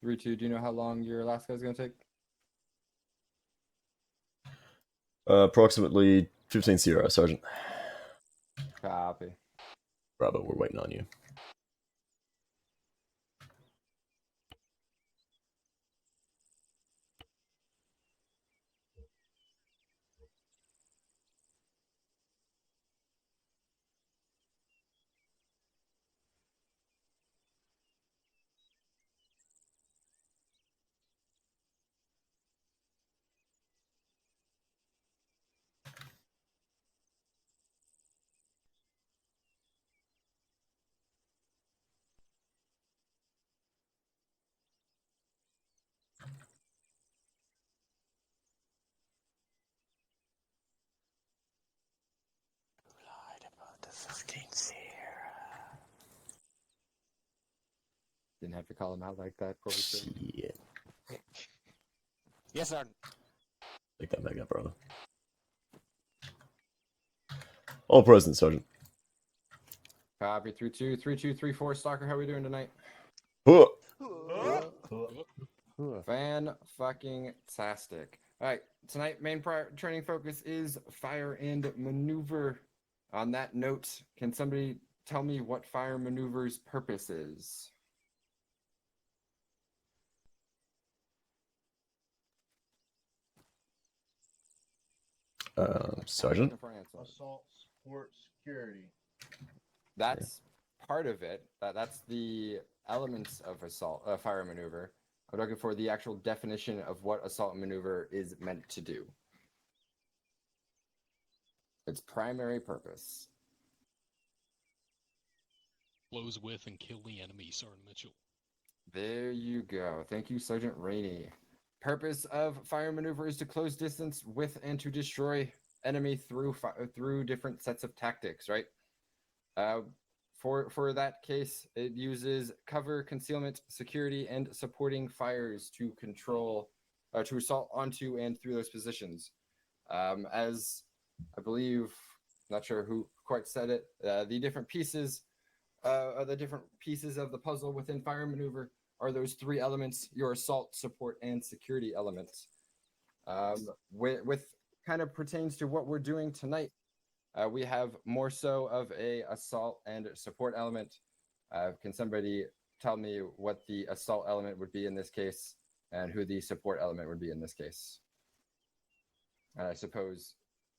3-2. Do you know how long your last guy's going to take? Approximately 15-0, Sergeant. Copy. Bravo, we're waiting on you. Didn't have to call him out like that. Shit. Yes, Sergeant. Take that back up, brother. All present, Sergeant. Copy. 3-2. 3-2. 3-4. Stalker, how are we doing tonight? Huh. Fan-fucking-tastic. All right. Tonight, main training focus is fire and maneuver. On that note, can somebody tell me what fire maneuver's purpose is? Sergeant? Assault, support, security. That's part of it. That's the elements of assault, fire maneuver. I'm looking for the actual definition of what assault maneuver is meant to do. Its primary purpose. Blows with and kill the enemy, Sergeant Mitchell. There you go. Thank you, Sergeant Rainey. Purpose of fire maneuver is to close distance with and to destroy enemy through different sets of tactics, right? For that case, it uses cover, concealment, security, and supporting fires to control, to assault onto and through those positions. As I believe, not sure who quite said it, the different pieces of the puzzle within fire maneuver are those three elements: your assault, support, and security elements. With kind of pertains to what we're doing tonight. We have more so of a assault and support element. Can somebody tell me what the assault element would be in this case and who the support element would be in this case? And I suppose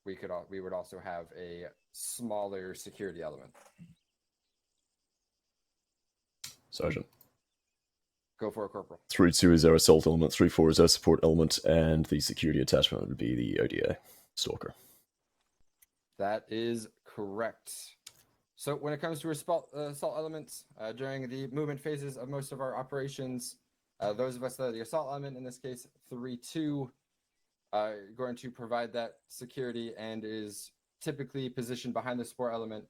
we would also have a smaller security element. Sergeant. Go for it, Corporal. 3-2 is our assault element, 3-4 is our support element, and the security attachment would be the ODA, Stalker. That is correct. So when it comes to assault elements, during the movement phases of most of our operations, those of us that are the assault element, in this case 3-2, are going to provide that security and is typically positioned behind the support element.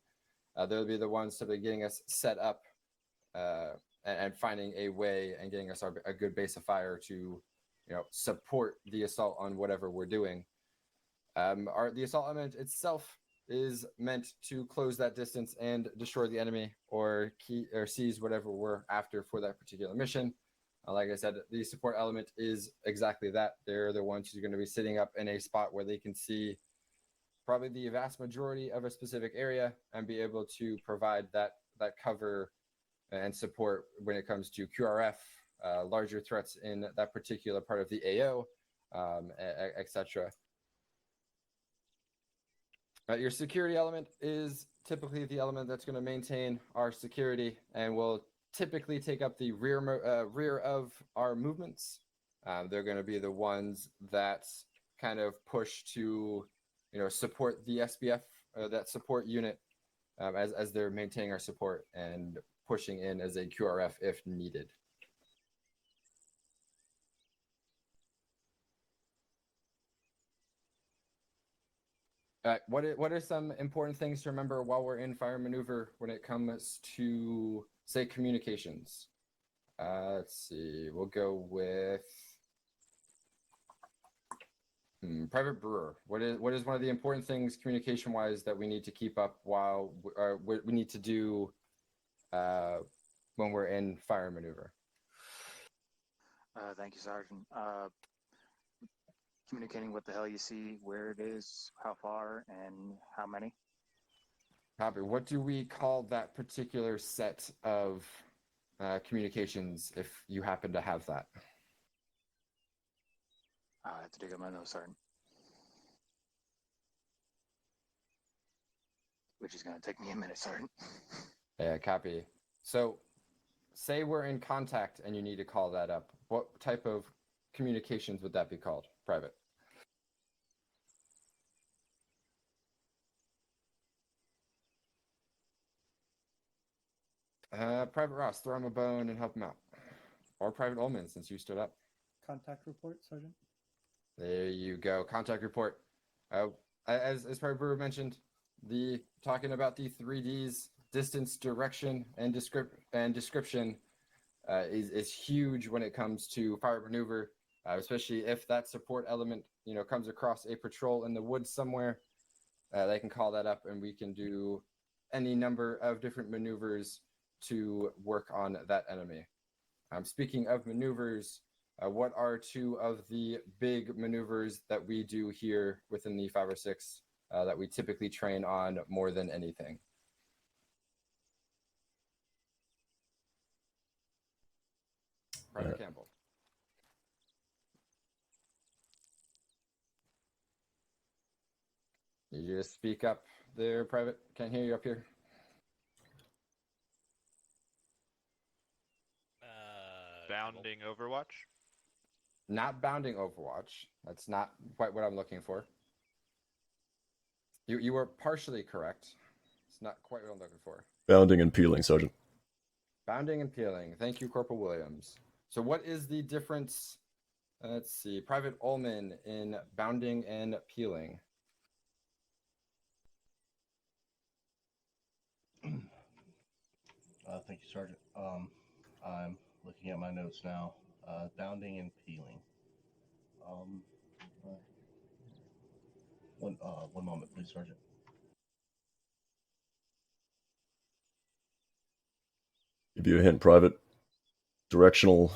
They'll be the ones to be getting us set up and finding a way and getting us a good base of fire to, support the assault on whatever we're doing. The assault element itself is meant to close that distance and destroy the enemy or seize whatever we're after for that particular mission. Like I said, the support element is exactly that. They're the ones who are going to be sitting up in a spot where they can see probably the vast majority of a specific area and be able to provide that cover and support when it comes to QRF, larger threats in that particular part of the AO, etc. Your security element is typically the element that's going to maintain our security and will typically take up the rear of our movements. They're going to be the ones that kind of push to, support the SBF, that support unit, as they're maintaining our support and pushing in as a QRF if needed. What are some important things to remember while we're in fire maneuver when it comes to, say, communications? Let's see. We'll go with Private Brewer. What is one of the important things communication-wise that we need to keep up while we need to do when we're in fire maneuver? Thank you, Sergeant. Communicating what the hell you see, where it is, how far, and how many. Copy. What do we call that particular set of communications if you happen to have that? I have to dig up my notes, Sergeant. Which is going to take me a minute, Sergeant. Yeah, copy. So, say we're in contact and you need to call that up. What type of communications would that be called? Private. Private Ross, throw him a bone and help him out. Or Private Ullman, since you stood up. Contact report, Sergeant. There you go. Contact report. As Private Brewer mentioned, talking about the 3Ds, distance, direction, and description is huge when it comes to fire maneuver, especially if that support element comes across a patrol in the woods somewhere. They can call that up, and we can do any number of different maneuvers to work on that enemy. Speaking of maneuvers, what are two of the big maneuvers that we do here within the 506 that we typically train on more than anything? Private Campbell. You just speak up there, Private. Can't hear you up here. Bounding Overwatch? Not bounding Overwatch. That's not quite what I'm looking for. You were partially correct. It's not quite what I'm looking for. Bounding and peeling, Sergeant. Bounding and peeling. Thank you, Corporal Williams. So what is the difference, let's see, Private Ullman in bounding and peeling? Thank you, Sergeant. I'm looking at my notes now. Bounding and peeling. One moment, please, Sergeant. Give you a hint, Private. Directional.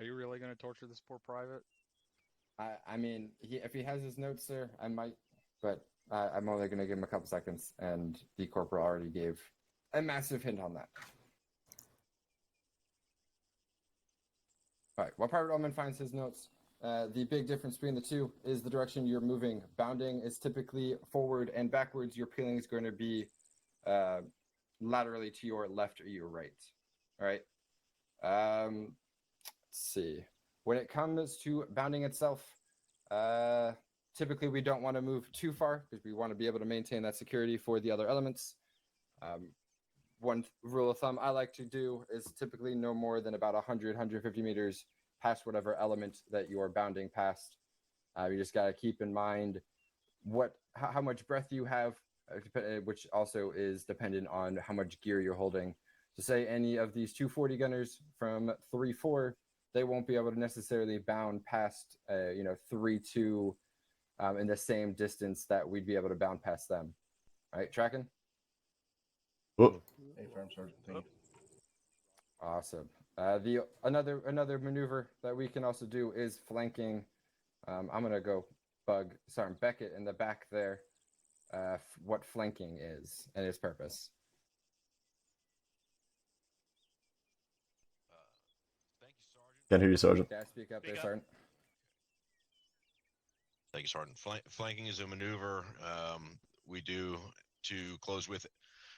Are you really going to torture this poor private? I mean, if he has his notes there, I might, but I'm only going to give him a couple seconds, and the corporal already gave a massive hint on that. All right, while Private Ullman finds his notes, the big difference between the two is the direction you're moving. Bounding is typically forward and backwards. Your peeling is going to be laterally to your left or your right. All right. Let's see. When it comes to bounding itself, typically we don't want to move too far because we want to be able to maintain that security for the other elements. One rule of thumb I like to do is typically no more than about 100, 150 meters past whatever element that you are bounding past. You just got to keep in mind how much breath you have, which also is dependent on how much gear you're holding. So say any of these 240 gunners from 3-4, they won't be able to necessarily bound past 3-2 in the same distance that we'd be able to bound past them. All right, tracking? Oh, Hey, Firm Sergeant. Thank you. Awesome. Another maneuver that we can also do is flanking. I'm gonna go bug Sergeant Beckett in the back there. What flanking is and its purpose. Thank you, Sergeant. can't hear you, Sergeant. Guys, speak up there, Speak up. Sergeant. Thank you, Sergeant. Flanking is a maneuver we do to close with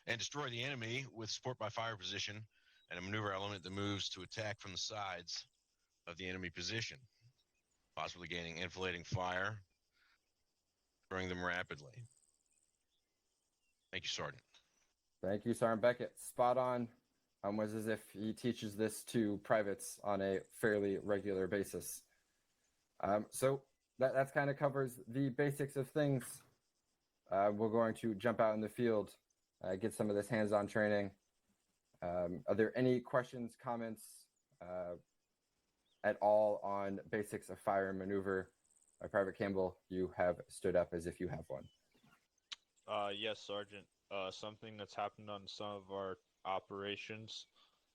and destroy the enemy with support by fire position, and a maneuver element that moves to attack from the sides of the enemy position, possibly gaining infiltrating fire, destroying them rapidly. Thank you, Sergeant. Thank you, Sergeant Beckett. Spot on. Was as if he teaches this to privates on a fairly regular basis. So that kind of covers the basics of things. We're going to jump out in the field, get some of this hands-on training. Are there any questions, comments at all on basics of fire and maneuver? Private Campbell, you have stood up as if you have one. Yes, Sergeant. Something that's happened on some of our operations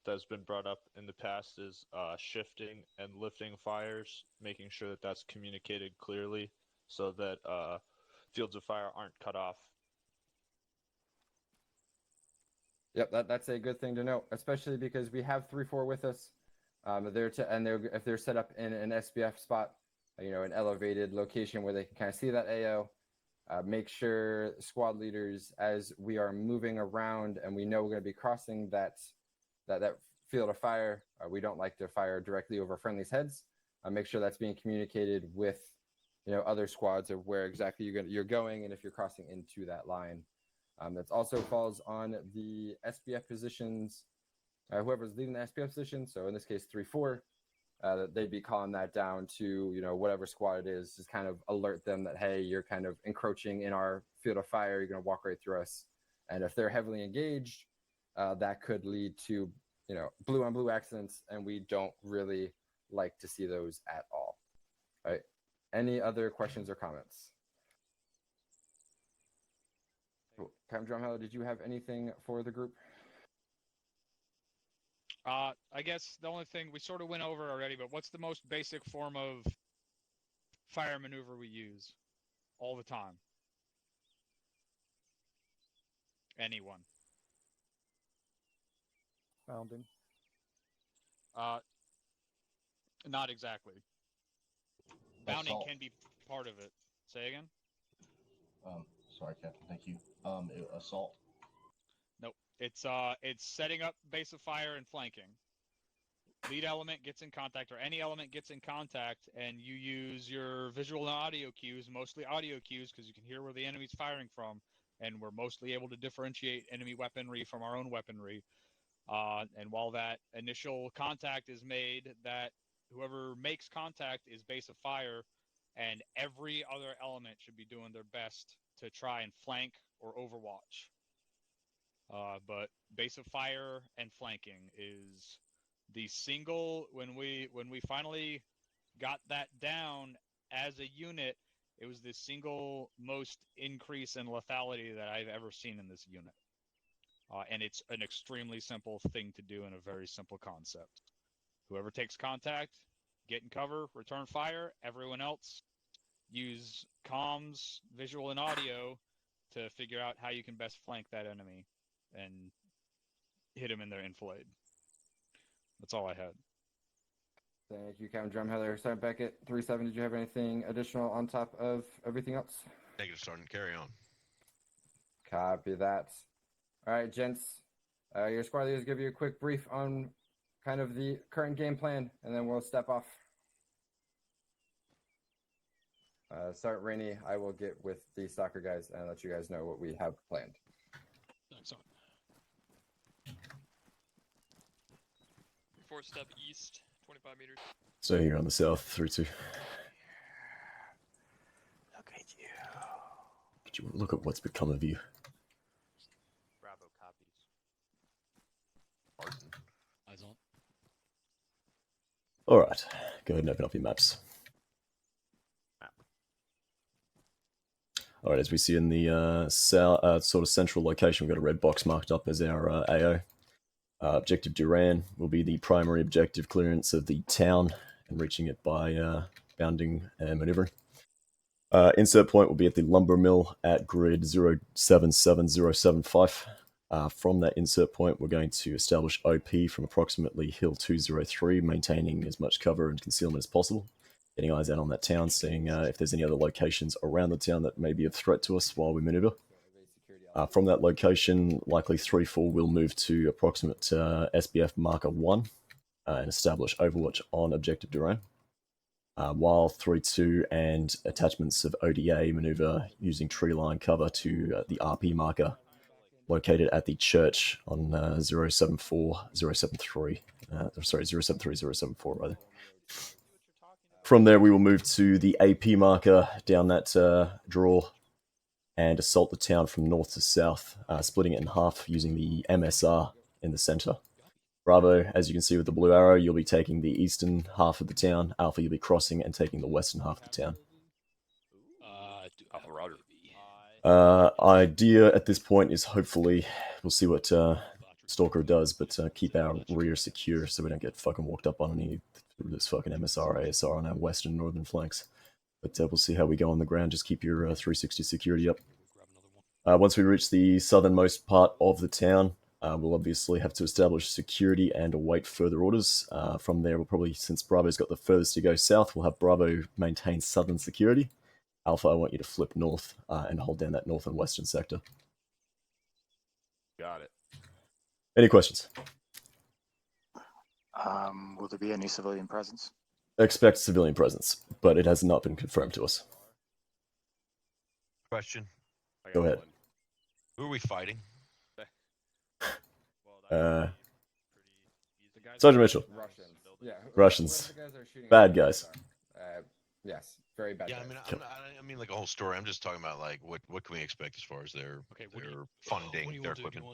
that's been brought up in the past is shifting and lifting fires, making sure that that's communicated clearly so that fields of fire aren't cut off. Yep, that's a good thing to know, especially because we have 3-4 with us. If they're set up in an SBF spot, an elevated location where they can kind of see that AO. Make sure squad leaders, as we are moving around and we know we're going to be crossing that field of fire, we don't like to fire directly over friendlies' heads. Make sure that's being communicated with other squads of where exactly you're going and if you're crossing into that line. That also falls on the SBF positions, whoever's leading the SBF position. So in this case, 3-4, they'd be calling that down to, whatever squad it is, just kind of alert them that, hey, you're kind of encroaching in our field of fire. You're going to walk right through us. And if they're heavily engaged, that could lead to, blue on blue accidents. And we don't really like to see those at all. All right. Any other questions or comments? Captain Drumheller, did you have anything for the group? I guess the only thing we sort of went over already, but what's the most basic form of fire maneuver we use all the time? Anyone? Bounding. Not exactly. Bounding Assault. can be part of it. Say again? Sorry, Captain. Thank you. Assault. Nope. It's setting up base of fire and flanking. Lead element gets in contact, or any element gets in contact, and you use your visual and audio cues, mostly audio cues, because you can hear where the enemy's firing from, and we're mostly able to differentiate enemy weaponry from our own weaponry. And while that initial contact is made, that whoever makes contact is base of fire, and every other element should be doing their best to try and flank or overwatch. But base of fire and flanking is the single, when we finally got that down as a unit, it was the single most increase in lethality that I've ever seen in this unit. And it's an extremely simple thing to do in a very simple concept. Whoever takes contact, get in cover, return fire. Everyone else use comms, visual, and audio to figure out how you can best flank that enemy and hit him in their enfilade. That's all I had. Thank you, Captain Drumheller. Sergeant Beckett, 3-7, did you have anything additional on top of everything else? Negative, Sergeant. Carry on. Copy that. All right, gents. Your squad leaders give you a quick brief on kind of the current game plan, and then we'll step off. Sergeant Rainey, I will get with the Stalker guys and let you guys know what we have planned. Thanks, on. 4-step east, 25 meters. So here on the south, through to. Look at you. Could you look at what's become of you? Bravo copies. Martin. Eyes on. All right, go ahead and open up your maps. All right, as we see in the south, sort of central location, we've got a red box marked up as our AO. Objective Duran will be the primary objective, clearance of the town and reaching it by bounding and maneuvering. Insert point will be at the lumber mill at grid 077075. From that insert point, we're going to establish OP from approximately Hill 203, maintaining as much cover and concealment as possible. Getting eyes out on that town, seeing if there's any other locations around the town that may be of threat to us while we maneuver. From that location, likely 3-4 will move to approximate SBF marker 1 and establish overwatch on Objective Duran. While 3-2 and attachments of ODA maneuver using tree line cover to the RP marker located at the church on 074, 074 rather. From there, we will move to the AP marker down that draw and assault the town from north to south, splitting it in half using the MSR in the center. Bravo, as you can see with the blue arrow, you'll be taking the eastern half of the town. Alpha, you'll be crossing and taking the western half of the town. Alpha, Roger. Idea at this point is hopefully we'll see what Stalker does, but keep our rear secure so we don't get fucking walked up on any through this fucking MSR, ASR on our western northern flanks. But we'll see how we go on the ground. Just keep your 360 security up. Once we reach the southernmost part of the town, we'll obviously have to establish security and await further orders. From there, we'll probably, since Bravo's got the furthest to go south, we'll have Bravo maintain southern security. Alpha, I want you to flip north and hold down that north and western sector. Got it. Any questions? Will there be any civilian presence? Expect civilian presence, but it has not been confirmed to us. Question. Go ahead. Who are we fighting? Sergeant Mitchell. Russians. Yeah. Russians. whoever the guys are shooting Bad at guys. Yes, very bad. Yeah, guys. I mean like a whole story. I'm just talking about like what can we expect as far as their funding, their equipment.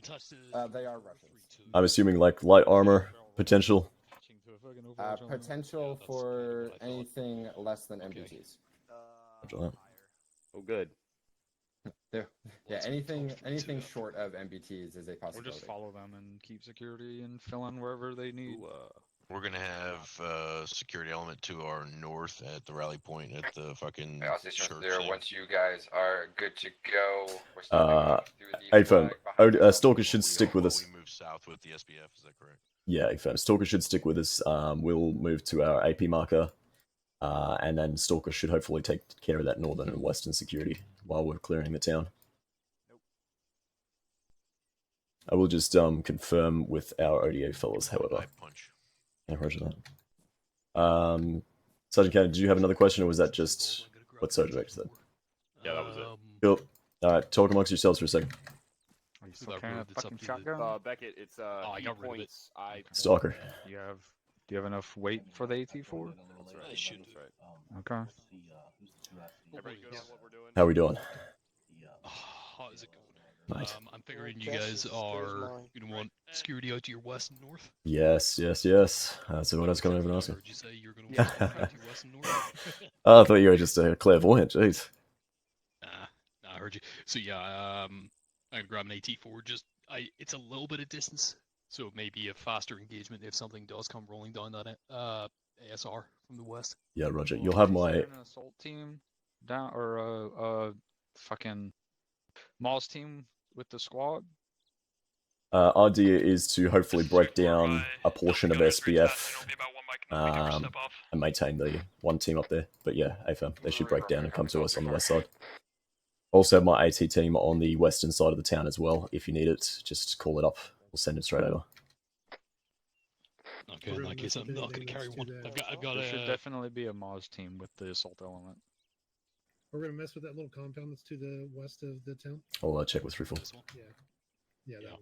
They are Russians. I'm assuming like light armor potential. Potential for anything less than MBTs. Oh, good. Yeah, anything short of MBTs is a Or possibility. just follow them and keep security and fill in wherever they need. We're gonna have a security element to our north at the rally point at the fucking church there. thing. Once you guys are good to go, we're AFM, Stalker should stick with us. We move south with the SBF, is that correct? Yeah, AFM, Stalker should stick with us. We'll move to our AP marker, and then Stalker should hopefully take care of that northern and western security while we're clearing the town. I will just confirm with our ODA fellows, however. Yeah, roger that. Sergeant Cannon, did you have another question, or was that just what Sergeant Vector said? Yeah, that was it. Cool. Alright, talk amongst yourselves for a second. Are you still carrying a fucking shotgun? Beckett, it's I got rid of it. points. Stalker. Do you have enough weight for the AT4? That's right. I should. That's right. Okay. Everybody good on what we're doing? How we doing? How is it going? Right. I'm figuring you guys are going to want security out to your west and north. Yes. So what else coming over and asking? Heard you say you're going to want security out to your west and north. Oh, I thought you were just a clairvoyant. Jeez. Nah, I heard you. So yeah, I'm gonna grab an AT4. It's a little bit of distance, so it may be a faster engagement if something does come rolling down that ASR from the west. Yeah, Roger. You'll have my An assault team down, or a fucking Moss team with the squad. idea is to hopefully break down a portion of SBF and maintain the one team up there. But yeah, AFM, they should break down and come to us on the west side. Also have my AT team on the western side of the town as well. If you need it, just call it up. We'll send it straight over. Okay, in that case, I'm not going to carry one. I've got There a. should definitely be a Moz team with the assault element. We're gonna mess with that little compound that's to the west of the town. I'll check with 3-4. Yeah, that one.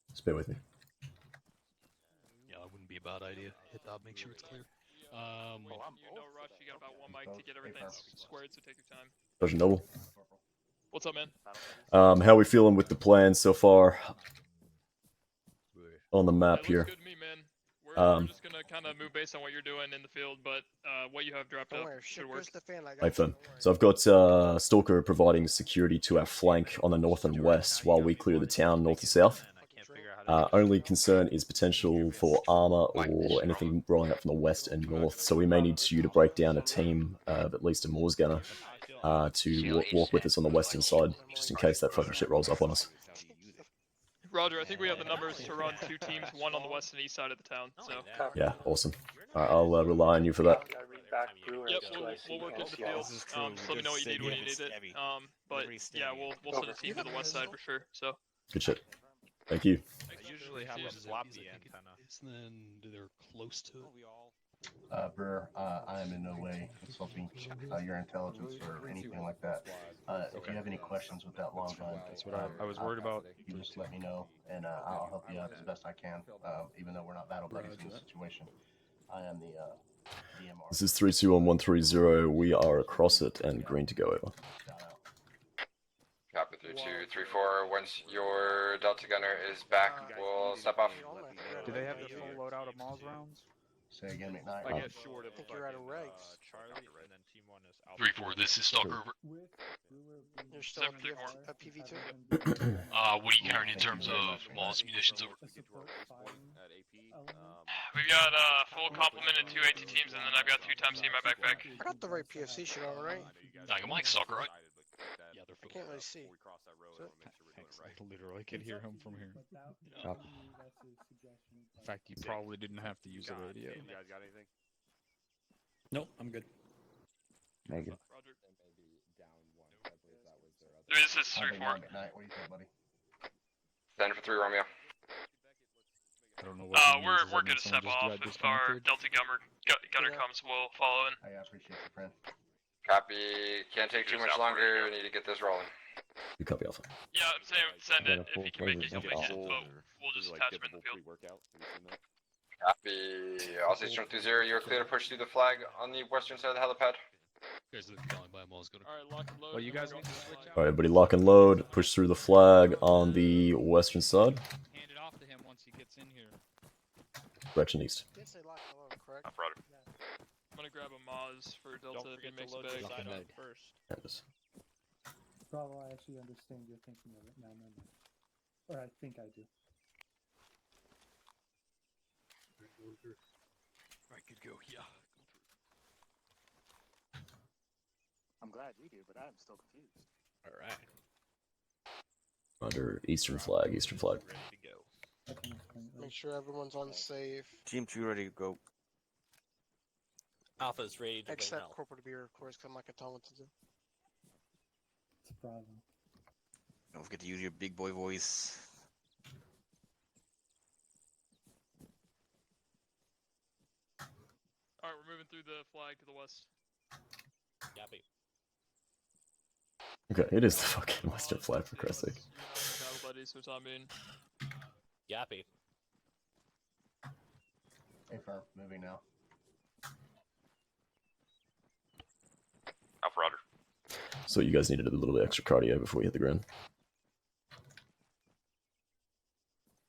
Just bear with me. Yeah, that wouldn't be a bad idea. Hit that, make sure it's clear. You no rush. You got about one mic to get everything squared, so take your time. Sergeant Noble. What's up, man? How are we feeling with the plan so far on the map here? Good to me, man. We're just gonna kind of move based on what you're doing in the field, but what you have dropped up should work. Right, fun. So I've got Stalker providing security to our flank on the north and west while we clear the town north and south. Only concern is potential for Arma or anything rolling up from the west and north, so we may need you to break down a team of at least a Moors gunner to walk with us on the western side, just in case that fucking shit rolls up on us. Roger, I think we have the numbers to run two teams, one on the west and east side of the town. So. Yeah, awesome. Alright, I'll rely on you for that. Yep, we'll work in the field. Just let me know what you need when you need it. But yeah, we'll send a team to the west side for sure. So. Good shit. Thank you. I usually have a floppy antenna. Then they're close to. Brewer, I am in no way consulting your intelligence or anything like that. If you have any questions with that long gun, That's what I was worried about. You just let me know, and I'll help you out as best I can, even though we're not battle buddies in this situation. I am the DMR. This is 321-130. We are across it and green to go over. Copy 3234. Once your Delta gunner is back, we'll step off. Do they have the full loadout of Moz rounds? Say again, McKnight. I get short of I think you're out of fucking, regs. Charlie, and then Team 1 is Alpha. 3-4, this is Stalker over. You're still at 734. PV2? What are you carrying in terms of Moss munitions over? At AP. We've got full complement of 2 AT teams, and then I've got 2 times C in my backpack. I got the right POC shit on, right? I'm like Stalker, right? Yeah, they're I can't really see. I literally can hear him from here. Copy. In fact, you probably didn't have to use a radio. You guys got anything? Nope, I'm good. Negative. Roger. This is 3-4. McKnight, what do you think, buddy? Stand for 3, Romeo. I don't know what he We're uses. I mean, good to someone step just off. got If our disconnected. Delta gunner comes, we'll follow in. I appreciate you, friend. Copy. Can't take too much longer. We need to get this rolling. You copy Alpha. Yeah, I'm saying send Got it. a If full you can make it, presence you'll make it. of But we'll just attach him in the field. Copy. All stations 30, you're clear to push through the flag on the western side of the helipad. You guys are calling by Moss gunner. Alright, lock and load. Well, you guys need to switch out. Alright, everybody lock and load. Push through the flag on the western side. Hand it off to him once he gets in here. Direction east. Did say lock and load, correct? I'm gonna grab a Moz for Delta Don't if he forget makes to it load big. the side Load. on first. There it is. Bravo, I actually understand you're thinking of it now. Or I think I do. Alright, good go. Yeah. I'm glad we do, but I'm still confused. Alright. Under eastern flag, eastern flag. Ready to go. I can explain it Make later. sure everyone's on safe. Team 2 ready to go. Alpha's ready to Except go now. Corporal Beer, of course, because I'm not going to tell him what to do. It's Bravo. Don't forget to use your big boy voice. Alright, we're moving through the flag to the west. Yappy. Okay, it is the fucking western flag for Christ's sake. Battle buddies, which I mean. Yappy. Hey, firm. Moving now. Alpha Roger. So you guys needed a little bit extra cardio before you hit the ground.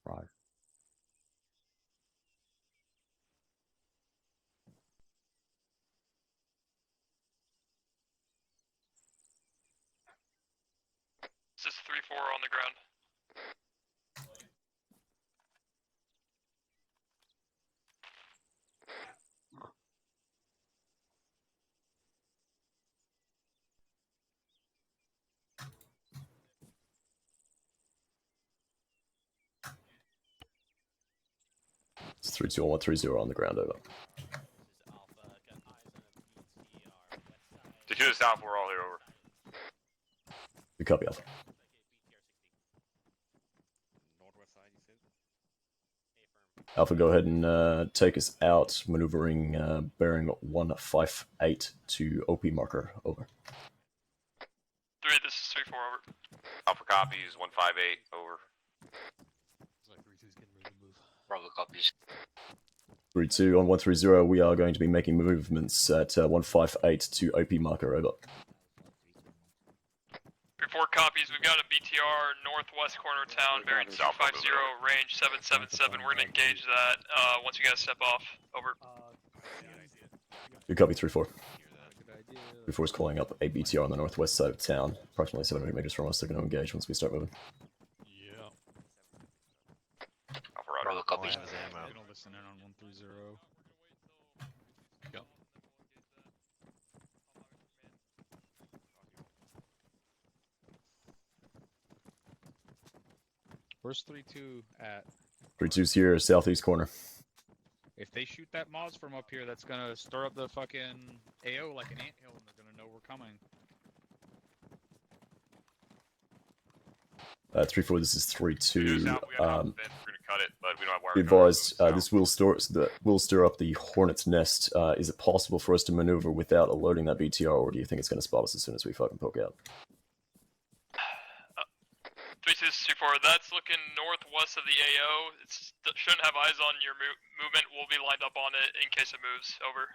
Roger. This is 3-4 on the ground. It's 3-2-1-3-0 on the ground, over. To the south, we're all here over. You copy Alpha. Northwest side, you said? Alpha, go ahead and take us out, maneuvering bearing 158 to OP marker, over. 3, this is 3-4 over. Alpha copies 158 over. It's like 3-2's getting ready to move. Bravo copies. 3-2 on 130, we are going to be making movements at 158 to OP marker, over. 3-4 copies. We've got a BTR northwest corner of town, bearing 250, range 777. We're gonna engage that once you guys step off. Over. You copy 3-4. 3-4 is calling up a BTR on the northwest side of town, approximately 700 meters from us. They're going to engage once we start moving. Yeah. Alpha Roger. Bravo copies. We're gonna listen in on 130. Go. Where's 3-2 at? 3-2's here, southeast corner. If they shoot that Moz from up here, that's gonna stir up the fucking AO like an anthill, and they're gonna know we're coming. 3-4, this is 3-2. We're gonna cut it, but we don't have wire. Be advised, this will stir up the Hornet's Nest. Is it possible for us to maneuver without alerting that BTR, or do you think it's going to spot us as soon as we fucking poke out? 3-2-4. That's looking northwest of the AO. It shouldn't have eyes on your movement. We'll be lined up on it in case it moves. Over.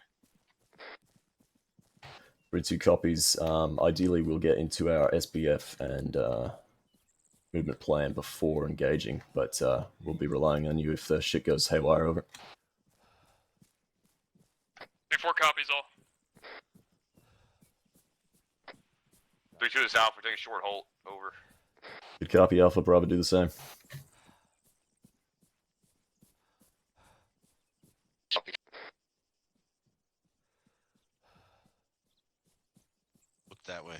3-2 copies. Ideally, we'll get into our SBF and movement plan before engaging, but we'll be relying on you if the shit goes haywire, over. 3-4 copies all. 3-2 is Alpha, we're taking a short halt. Over. Good copy, Alpha. Bravo, do the same. Look that way.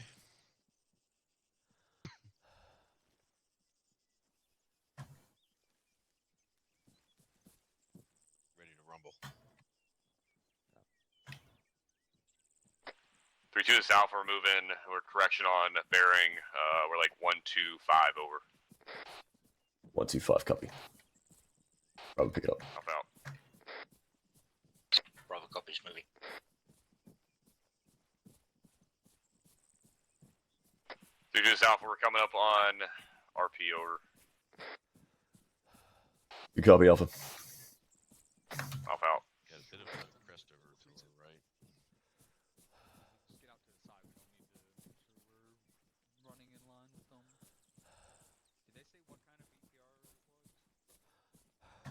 Ready to rumble. 3-2 is Alpha, we're moving. We're correction on bearing. We're like 1-2-5 over. 125, copy. Bravo, pick it up. Alpha out. Bravo copies moving. 3-2 is Alpha, we're coming up on RP over. Good copy, Alpha. Alpha out. Got a bit of a crest over to the right. Just get out to the side. We don't need to make sure we're running in line with them. Did they say what kind of BTR it was?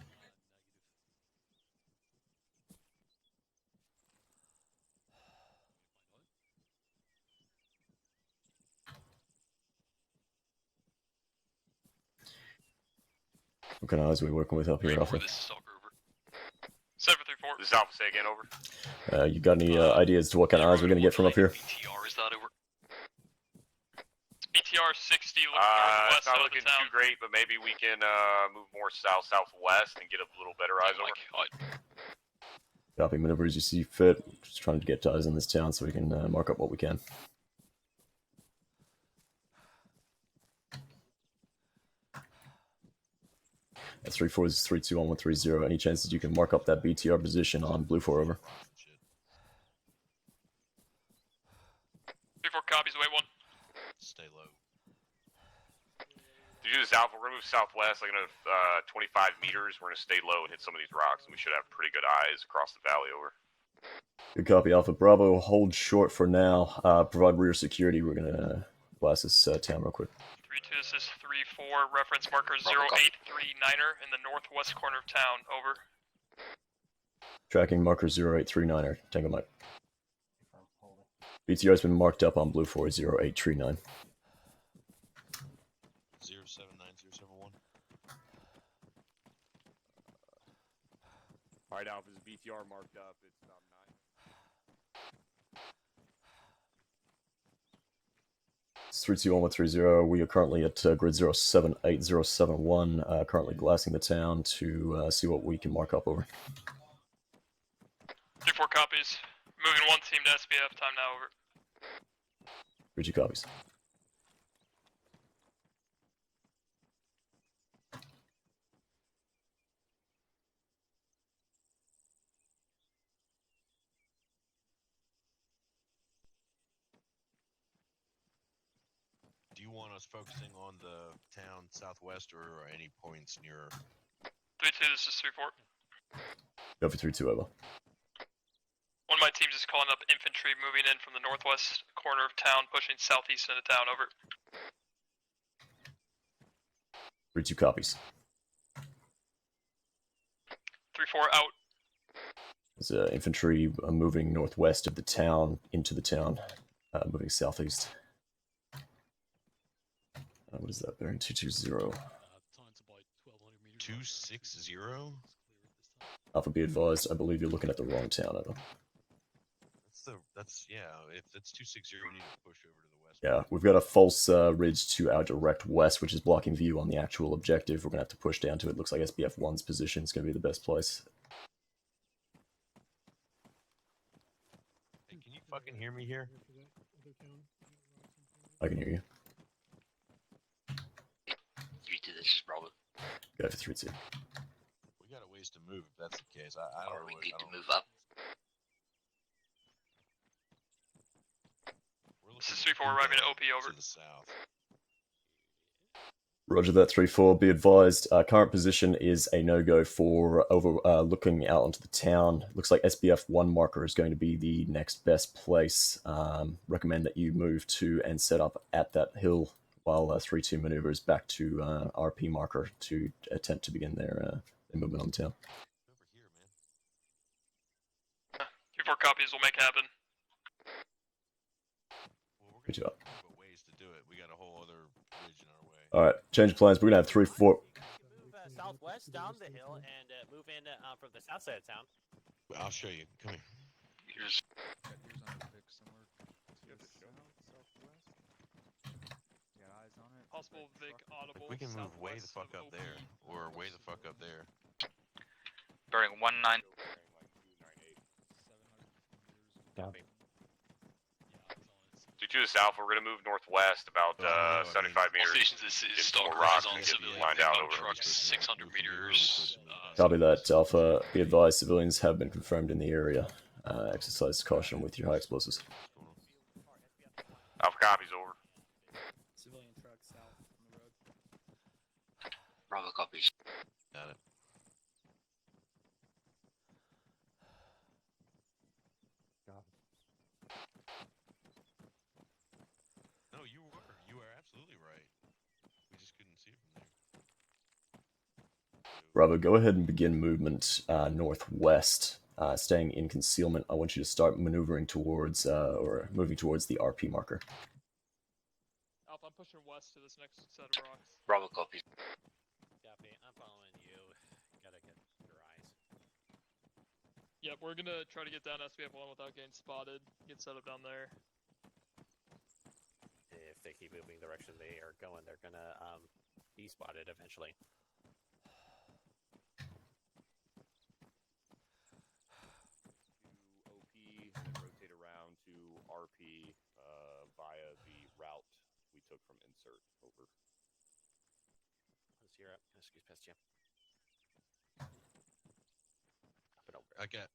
Negative. What kind of eyes are we working with up here, Alpha? This is Stalker over. 7-3-4. This is Alpha, say again, over. You got any ideas to what kind of eyes we're going to get from up here? BTR is that over? BTR 60 looking It's northwest not out of looking the town. too great, but maybe we can move more south-southwest and get a little better eyes over. Copy, maneuver as you see fit. Just trying to get eyes in this town so we can mark up what we can. That's 3-4 is 3-2 on 130. Any chances you can mark up that BTR position on Blue 4 over? 3-4 copies, away 1. Stay low. 3-2 is Alpha, we're gonna move southwest, like 25 meters. We're gonna stay low and hit some of these rocks, and we should have pretty good eyes across the valley over. Good copy, Alpha. Bravo, hold short for now. Provide rear security. We're going to blast this town real quick. 3-2, this is 3-4, reference marker 0839er in the northwest corner of town, over. Tracking marker 0839er. Tango Mike. BTR has been marked up on Blue 4 0839. 079071. Alright, Alpha's BTR marked up. It's about 9. It's 3-2 on 130. We are currently at grid 078071. Currently glassing the town to see what we can mark up over. 3-4 copies. Moving 1 team to SBF, time now, over. 3-2 copies. Do you want us focusing on the town southwest or any points near? 3-2, this is 3-4. Go for 3-2 over. One of my teams is calling up infantry moving in from the northwest corner of town, pushing southeast into town, over. 3-2 copies. 3-4 out. There's infantry moving northwest of the town into the town, moving southeast. What is that bearing? 220. 260. Alpha, be advised. I believe you're looking at the wrong town, over. That's yeah. If that's 260, we need to push over to the west. Yeah, we've got a false ridge to our direct west, which is blocking view on the actual objective. We're going to have to push down to it. Looks like SBF-1's position is going to be the best place. Hey, can you fucking hear me here? I can hear you. 3-2, this is Bravo. Go for 3-2. We got a ways to move if that's the case. I don't know. We need to move up. This is 3-4, arriving at OP, over. To the south. Roger that, 3-4. Be advised, current position is a no-go for looking out onto the town. Looks like SBF-1 marker is going to be the next best place. Recommend that you move to and set up at that hill while 3-2 maneuvers back to RP marker to attempt to begin their movement on the town. 3-4 copies will make happen. Good job. Ways to do it. We got a whole other bridge in our way. All right, change of plans. We're gonna have 3-4. Move southwest down the hill and move in from the south side of town. I'll show you. Come here. Here's possible Vic audible. We can move way the fuck up there, or way the fuck up there. Bearing 19. Due to the south, we're gonna move northwest about 75 meters. All stations, this is Get some Stalker more rocks eyes on and get civilian lined out pickup over. trucks, 600 meters. Copy that, Alpha. Be advised, civilians have been confirmed in the area. Exercise caution with your high explosives. Alpha copies over. Civilian truck south on the road. Bravo copies. Got it. No, you are absolutely right. We just couldn't see it from there. Bravo, go ahead and begin movement northwest, staying in concealment. I want you to start maneuvering towards, or moving towards the RP marker. Alpha, I'm pushing west to this next set of rocks. Bravo copies. Copy. I'm following you. Gotta get your eyes. Yep, we're gonna try to get down SPF 1 without getting spotted. Get set up down there. If they keep moving the direction they are going, they're gonna be spotted eventually. OP and then rotate around to RP via the route we took from insert. Over. Let's hear up. Excuse past you. Up and over. I got.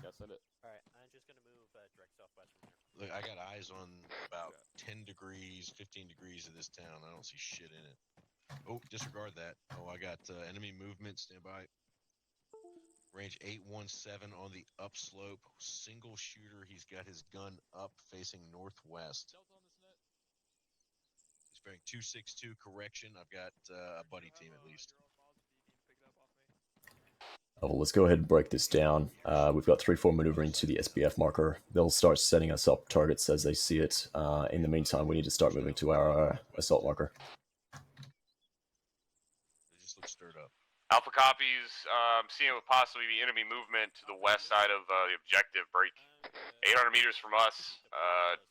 Yeah, send it. Alright, I'm just gonna move direct southwest from here. Look, I got eyes on about 10 degrees, 15 degrees of this town. I don't see shit in it. Oh, disregard that. Oh, I got enemy movement. Stand by. Range 817 on the upslope. Single shooter. He's got his gun up facing northwest. He's bearing 262. Correction. I've got a buddy team at least. Oh, well, let's go ahead and break this down. We've got 3-4 maneuvering to the SBF marker. They'll start setting us up targets as they see it. In the meantime, we need to start moving to our assault marker. They just look stirred up. Alpha copies. Seeing what possibly be enemy movement to the west side of the objective. Break 800 meters from us.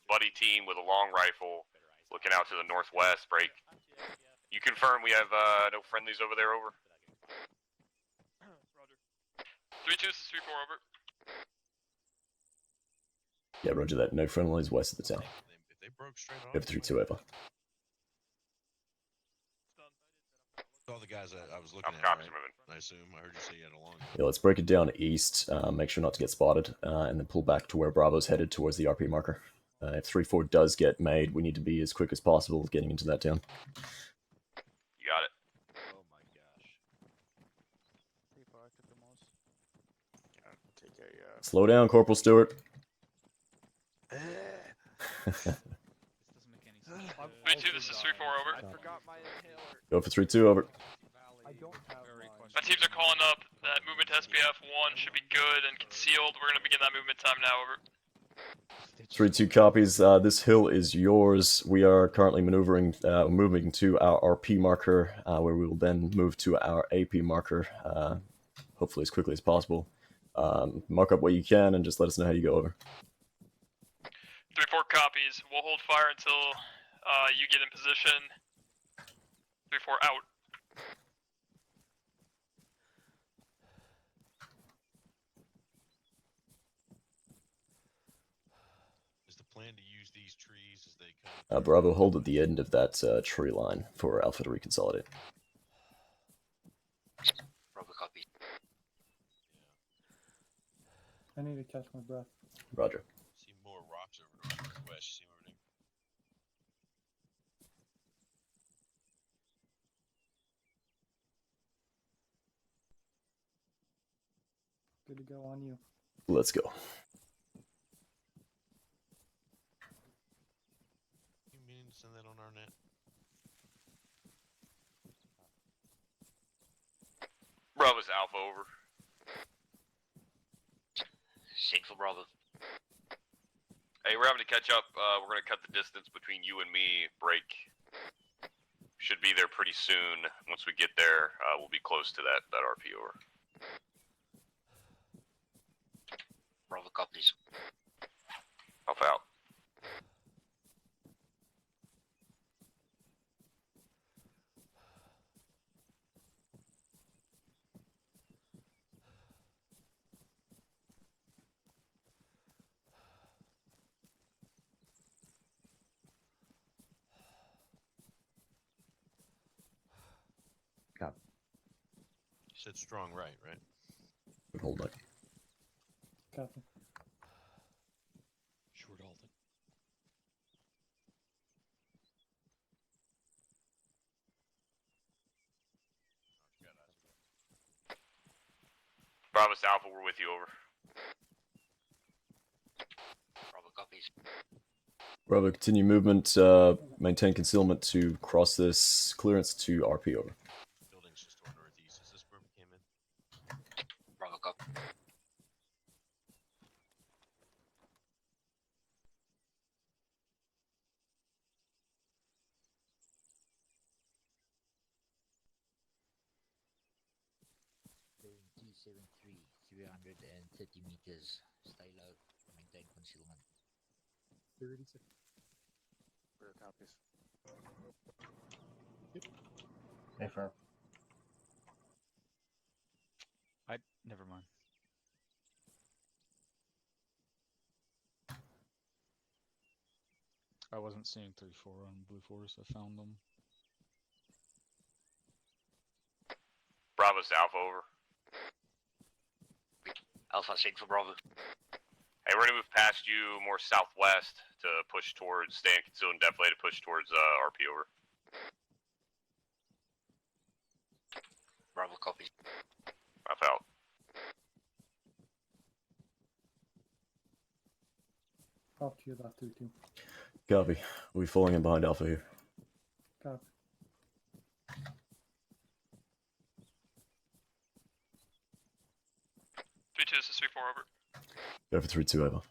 Buddy team with a long rifle looking out to the northwest. Break. You confirm we have no friendlies over there. Over. 3-2, this is 3-4 over. Yeah, roger that. No friendlies west of the town. If they broke straight off. We have 3-2 over. All the guys I was looking at, copies right? I assume. I heard you say you had a long. Yeah, let's break it down east, make sure not to get spotted, and then pull back to where Bravo's headed towards the RP marker. If 3-4 does get made, we need to be as quick as possible getting into that town. You got it. Oh my gosh. Take a, Slow down, Corporal Stewart. 3-2, this is 3-4 over. I forgot my inhaler. Go for 3-2 over. My teams are calling up that movement to SPF 1 should be good and concealed. We're gonna begin that movement time now, over. 3-2 copies. This hill is yours. We are currently moving to our RP marker, where we will then move to our AP marker, hopefully as quickly as possible. Mark up what you can and just let us know how you go over. 3-4 copies. We'll hold fire until you get in position. 3-4 out. Is the plan to use these trees as they come? Bravo, hold at the end of that tree line for Alpha to reconsolidate. Bravo copy. I need to catch my breath. Roger. See more rocks over to our northwest. You see them over there? Good to go on you. Let's go. You meaning to send that on our net? Bravo's Alpha over. Central Bravo. Hey, we're having to catch up. We're going to cut the distance between you and me. Break. Should be there pretty soon. Once we get there, we'll be close to that RP over. Bravo copies. Alpha out. Copy. You said strong right? Hold on. Copy. Short Alden. Bravo Alpha, we're with you, over. Bravo copies. Bravo, continue movement. Maintain concealment to cross this clearance to RP over. Building's just to our northeast. Is this where we came in? Bravo copy. Bearing 273, 330 meters. Stay low. Maintain concealment. 30 seconds. Rear copies. Hey, firm. Never mind. I wasn't seeing 3-4 on Blue Forest. I found them. Bravo's Alpha, over. Alpha Central Bravo. Hey, we're going to move past you more southwest to push towards, stay in concealed indefinitely to push towards RP, over. Bravo copy. Alpha out. Up to you about 13. Copy. We'll be falling in behind Alpha here. Copy. This is 3-4, over. Go for 3-2 over.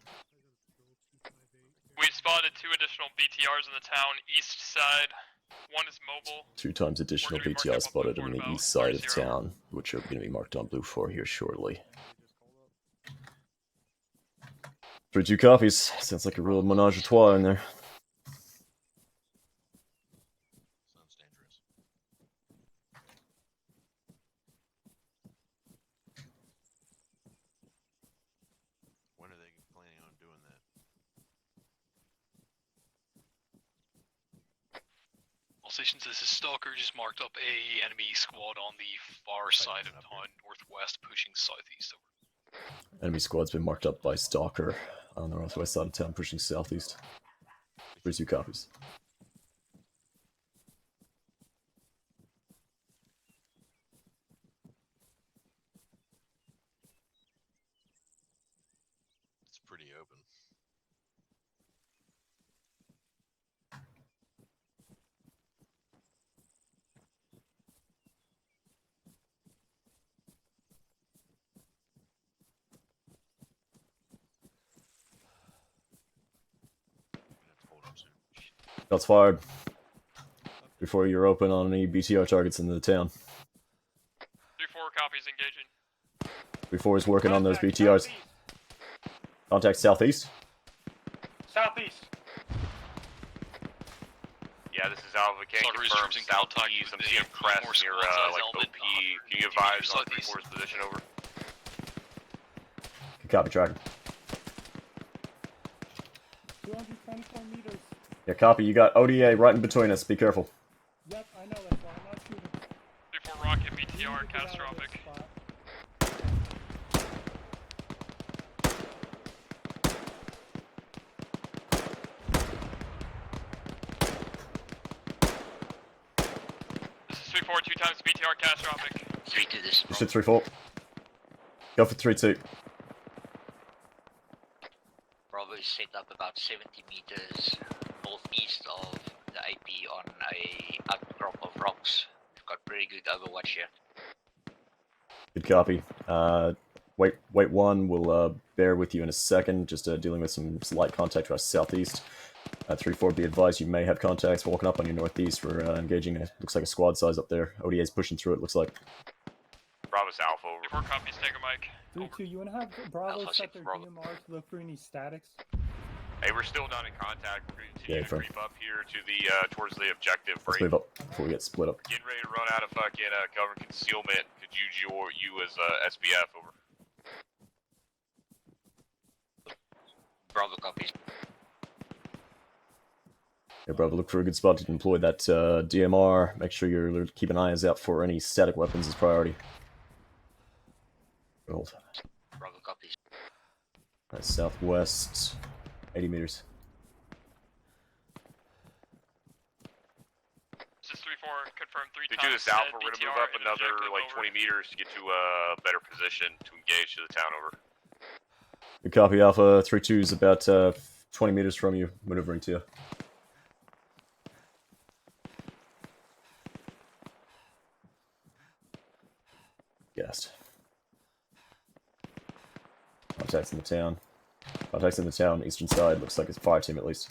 We've spotted 2 additional BTRs in the town east side. One is mobile. 2 times additional BTR spotted on the east side of town, which are going to be marked on Blue 4 here shortly. 3-2 copies. Sounds like a real menage a trois in there. Sounds dangerous. When are they planning on doing that? All stations, this is Stalker. Just marked up a enemy squad on the far side of town, northwest, pushing southeast. Over. Enemy squad's been marked up by Stalker on the northwest side of town, pushing southeast. 3-2 copies. It's pretty open. Shots fired. Before you're open on any BTR targets in the town. 3-4 copies engaging. 3-4 is working on those BTRs. Contact southeast. Southeast. Yeah, this is Alpha. Can you confirm southeast? I'm seeing crest near like OP. Can you advise on 3-4's position, over? Copy, tracking. 224 meters. Yeah, copy. You got ODA right in between us. Be careful. Yep, I know that's why I'm not shooting. 3-4 rocket BTR catastrophic. This is 3-4, 2 times BTR catastrophic. 3-2 this. Shit, 3-4. Go for 3-2. Bravo is set up about 70 meters northeast of the IP on a outcrop of rocks. We've got pretty good overwatch here. Good copy. wait 1 will bear with you in a second, just dealing with some light contact to our southeast. 3-4, be advised you may have contacts walking up on your northeast. We're engaging, looks like a squad size up there. ODA's pushing through it, looks like. Bravo's Alpha over. 4 copies, take a mic. 3-2, you want to have Bravo Alpha set 6 their Bravo. DMR to look for any statics? Hey, we're still not in contact. We're going to continue to firm. creep up here to the towards the objective Let's break. move up before we get split up. Getting ready to run out of fucking cover and concealment. Could use you as SBF over. Bravo copies. Yeah, Bravo, look for a good spot to deploy that DMR. Make sure you're keeping eyes out for any static weapons as priority. Gold. Bravo copies. Right, southwest, 80 meters. This is 3-4, confirm 3 To times. do this Alpha, we're going to BTR move up in another objective, like over. 20 meters to get to a better position to engage to the town over. Good copy, Alpha. 3-2 is about 20 meters from you, maneuvering to you. Gassed. Contacts in the town. Contacts in the town, eastern side. Looks like it's a fire team at least.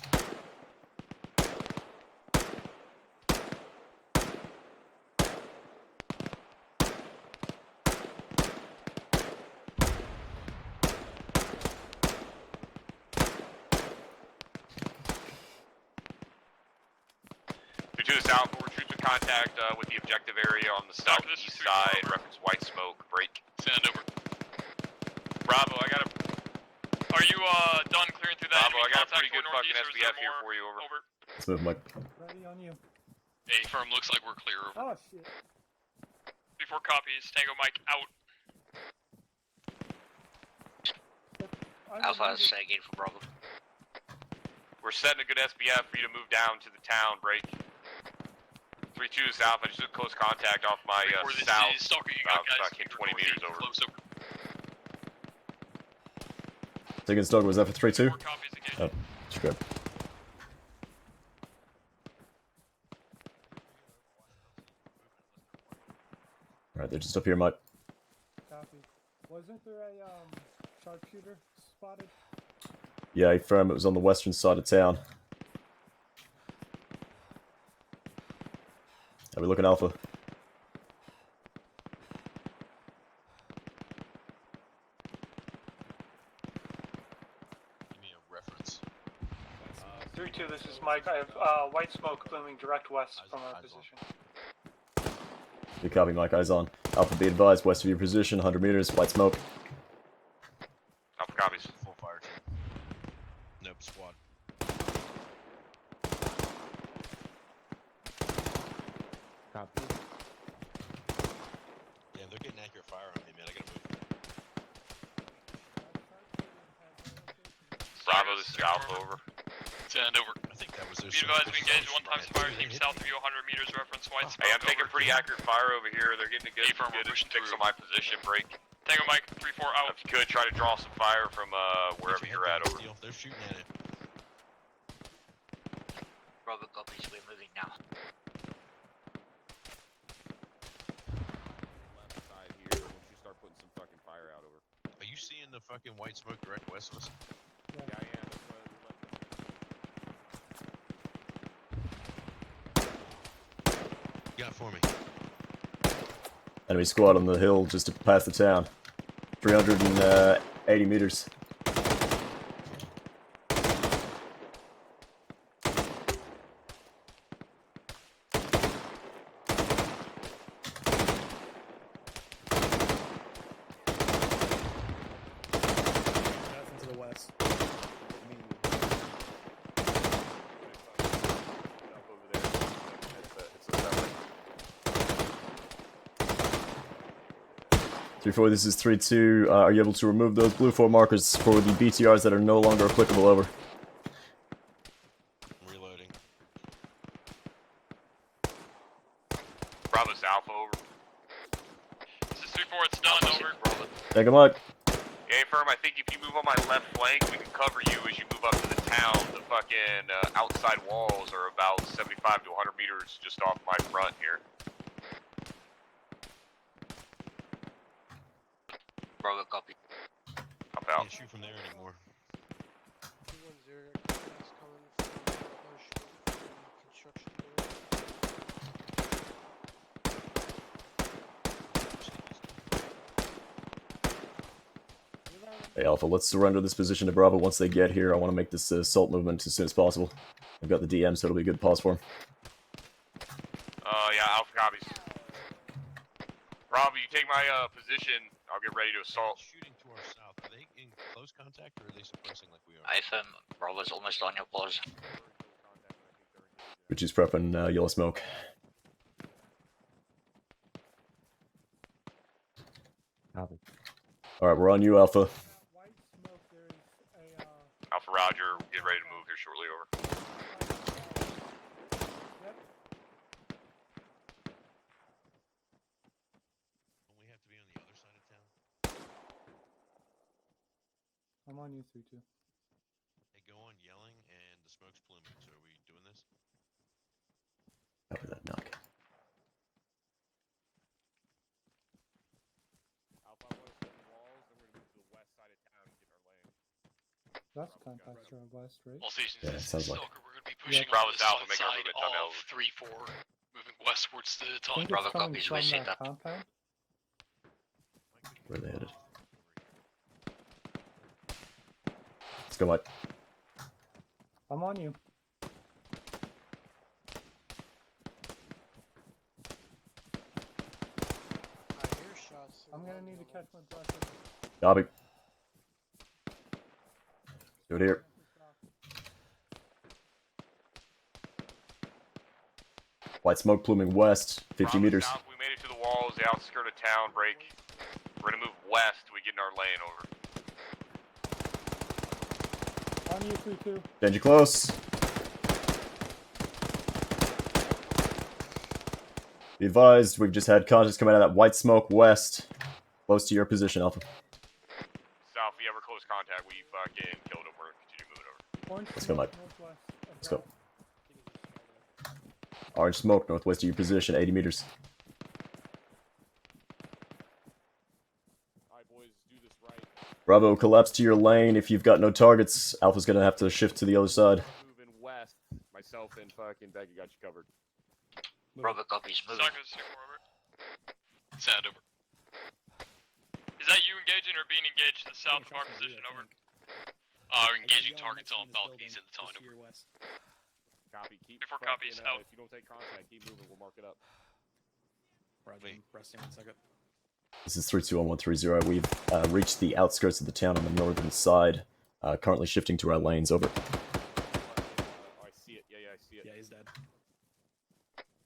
To this Alpha, we're shooting contact with the objective area on the southeast side. Reference white smoke. Break. Send over. Bravo, I got a. Are you done clearing through that? Bravo, I got a enemy pretty good contact fucking northeast, or is there SBF here more? for you. Over. Let's move, Mike. Ready on you. A firm, looks like we're clear. Over. Oh, shit. 3-4 copies, Tango Mike out. Alpha is again for Bravo. We're setting a good SBF for you to move down to the town. Break. 3-2 south. I just took close contact off my This south. is Stalker, you got guys. Fucking 20 meters over. Close over. Taking Stalker, was that for 3-2? 4 copies again. Oh, that's good. Alright, they're just up here, Mike. Copy. Wasn't there a sharpshooter spotted? Yeah, firm. It was on the western side of town. Are we looking Alpha? Give me a reference. 3-2, this is Mike. I have white smoke looming direct west from our position. Good copy, Mike. Eyes on. Alpha, be advised. West of your position, 100 meters. White smoke. Alpha copies. Full fire team. Nope, squad. Copy. Yeah, they're getting accurate fire on me, man. I gotta move. Bravo, this is Alpha. Over. Send over. I think that was their. Be advised, we engage 1 times fire team south of you, 100 meters, reference white smoke. Hey, I'm taking over. pretty accurate fire over here. They're getting a good, A-firm, we're good pushing fix through. on my position. Break. Tango Mike, 3-4 out. If you could, try to draw some fire from wherever Get your you're head at. down, Over. Steel. They're shooting at it. Bravo copies, we're moving now. Left side here. Once you start putting some fucking fire out over. Are you seeing the fucking white smoke direct west of us? Yeah, I am. That's why we left this. You got for me. Enemy squad on the hill just past the town. 380 meters. Nothing to the west. Up over there. It's a separate. 3-4, this is 3-2. Are you able to remove those blue 4 markers for the BTRs that are no longer applicable? Over. Reloading. Bravo's Alpha. Over. This is 3-4, it's done, over. Take a Mike. Yeah, firm. I think if you move on my left flank, we can cover you as you move up to the town. The fucking outside walls are about 75 to 100 meters just off my front here. Bravo copy. out. Can't shoot from there anymore. 210, guys coming from push construction Hey, Alpha, let's surrender this position to Bravo once they get here. I want to make this assault movement as soon as possible. I've got the DM, so it'll be a good pause for him. Yeah, Alpha copies. Bravo, you take my position. I'll get ready to assault. Shooting to our south. Are they in close contact or are they suppressing like we are? IFM, Bravo's almost on your pause. Richie's prepping yellow smoke. Copy. Alright, we're on you, Alpha. Alpha Roger, get ready to move here shortly, over. Don't we have to be on the other side of town? I'm on you, 3-2. They go on yelling and the smoke's pluming. So are we doing this? Cover that knock. Alpha, I want to set the walls, then we're going to move to the west side of town and get our lane. That's contact to our west, right? All stations, Yeah, this sounds is like. Stalker. We're going to be pushing Bravo's on Alpha, the make our side movement on of L. 3-4, moving westwards to I Taunton. think Bravo it's coming copies, from we set that up. compound. Where are they headed? Let's go, Mike. I'm on you. I hear shots. I'm gonna need to catch my breath. Copy. Do it here. White smoke pluming west, 50 Bravo meters. South, we made it to the walls, the outskirt of town, break. We're going to move west, we get in our lane, over. On you, 3-2. Danger close. Be advised, we've just had contacts come out of that white smoke west. Close to your position, Alpha. South, if you ever close contact, we fucking killed him, we're going to continue moving over. Orange Let's go, Mike. northwest of Let's go. Bravo. Orange smoke northwest of your position, 80 meters. Alright, boys, do this right. Bravo, collapse to your lane. If you've got no targets, Alpha's gonna have to shift to the other side. Moving west. Myself and fucking Becky got you covered. Bravo copies, moving. Stalker's 2-4, over. Sound over. Is that you engaging or being engaged to the south of our position, over? Engaging targets on balconies in the tunnel, over. Copy. Keep Before fucking, copies, out. If you don't take contact, keep moving. We'll mark it up. Roger, I'm resting 1 second. This is 321-130. We've reached the outskirts of the town on the northern side. Currently shifting to our lanes. Over. Oh, I see it. Yeah, I see it. Yeah, he's dead.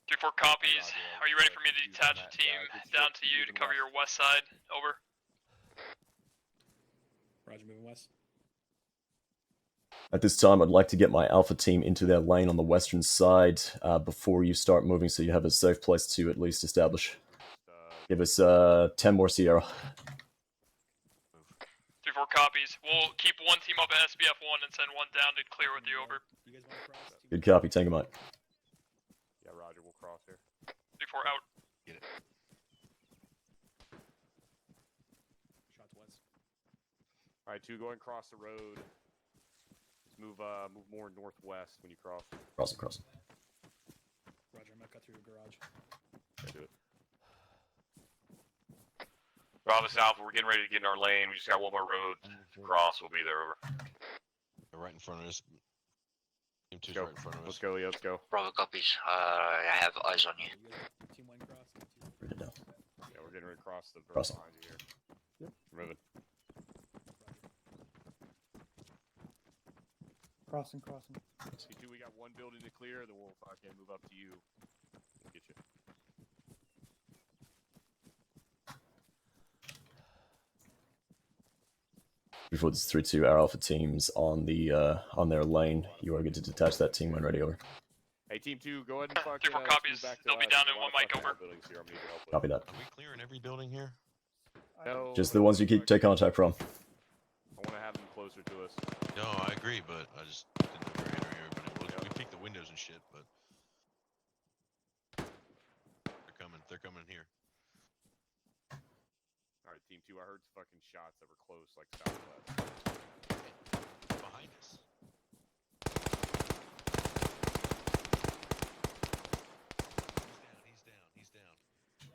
3-4 copies. Are you ready for me to detach a team down to you to cover your west side? Over. Roger, moving west. At this time, I'd like to get my Alpha team into their lane on the western side before you start moving, so you have a safe place to at least establish. Give us 10 more Sierra. 3-4 copies. We'll keep one team up at SBF-1 and send one down to clear with you, over. You guys want to cross? Good copy. Tango Mike. Yeah, Roger, we'll cross here. 3-4 out. Get it. Shots west. Alright, 2, go and cross the road. Move more northwest when you cross. Crossing. Roger, I'm gonna cut through your garage. Yeah, do it. Bravo South, we're getting ready to get in our lane. We just got one more road to cross. We'll be there, over. They're right in front of us. Team 2's Go. right in front of us. Let's go, yeah, let's go. Bravo copies. I have eyes on you. Team 1 cross. Read it down. Yeah, we're getting ready to cross the Crossing. behind you here. Yep. We're moving. Crossing. C2, we got one building to clear, then we'll fucking move up to you. We'll get you. Before this 3-2, our Alpha teams on their lane. You are good to detach that team when ready. Over. Hey, Team 2, go ahead and fucking 3-4 copies. They'll be down in one mic, over. Here. I'm gonna need your help with. Copy that. Are we clearing every building here? No, Just the ones you take contact from. I want to have them closer to us. No, I agree, but I just didn't know if we were entering everybody. We peeked the windows and shit, but they're coming. They're coming here. Alright, Team Team 2, I heard fucking shots that were close, like southwest. Behind us. He's down.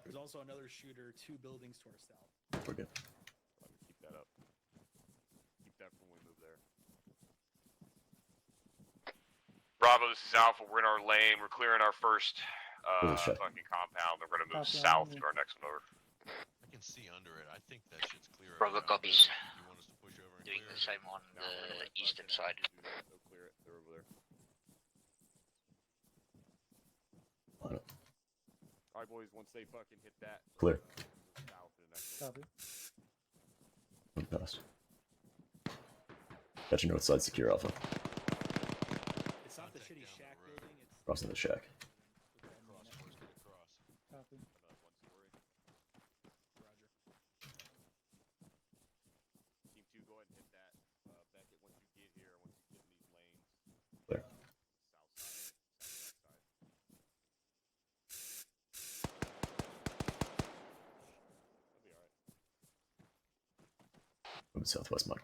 There's also another shooter 2 buildings to our south. We're good. Let me keep that up. Keep that from when we move there. Bravo, this is Alpha. We're in our lane. We're clearing our first Holy shit. fucking compound. Then we're gonna move Copy, south I'm to our next one over. I can see under it. I think that shit's clear. Bravo copies. You want us to push over and Doing clear the same on the eastern side. Go clear it. They're over there. Line up. Alright, boys, once they fucking hit that. Clear. Move south to the next Copy. Move past. Got your north side secure, Alpha. It's not the shitty shack building, it's Crossing the shack. Copy. Another 1 story. Roger. Team 2, go ahead and hit that. Beckett, once you get here, once you get in these lanes. Clear. South side. Southwest side. That'll be alright. Moving southwest, Mike.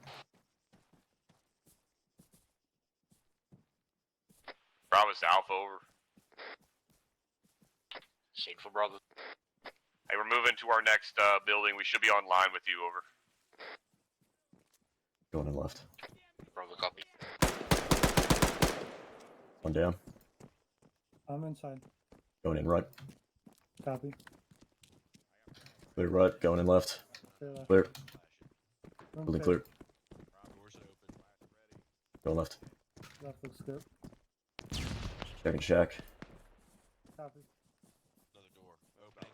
Bravo's to Alpha over. Same for Bravo. Hey, we're moving to our next building. We should be online with you, over. Going in left. Bravo copy. One down. I'm inside. Going in right. Copy. Clear right. Going in left. Clear left. Clear. Room Building clear. clear. Going left. Left looks good. Checking shack. Copy. Another door. Opening.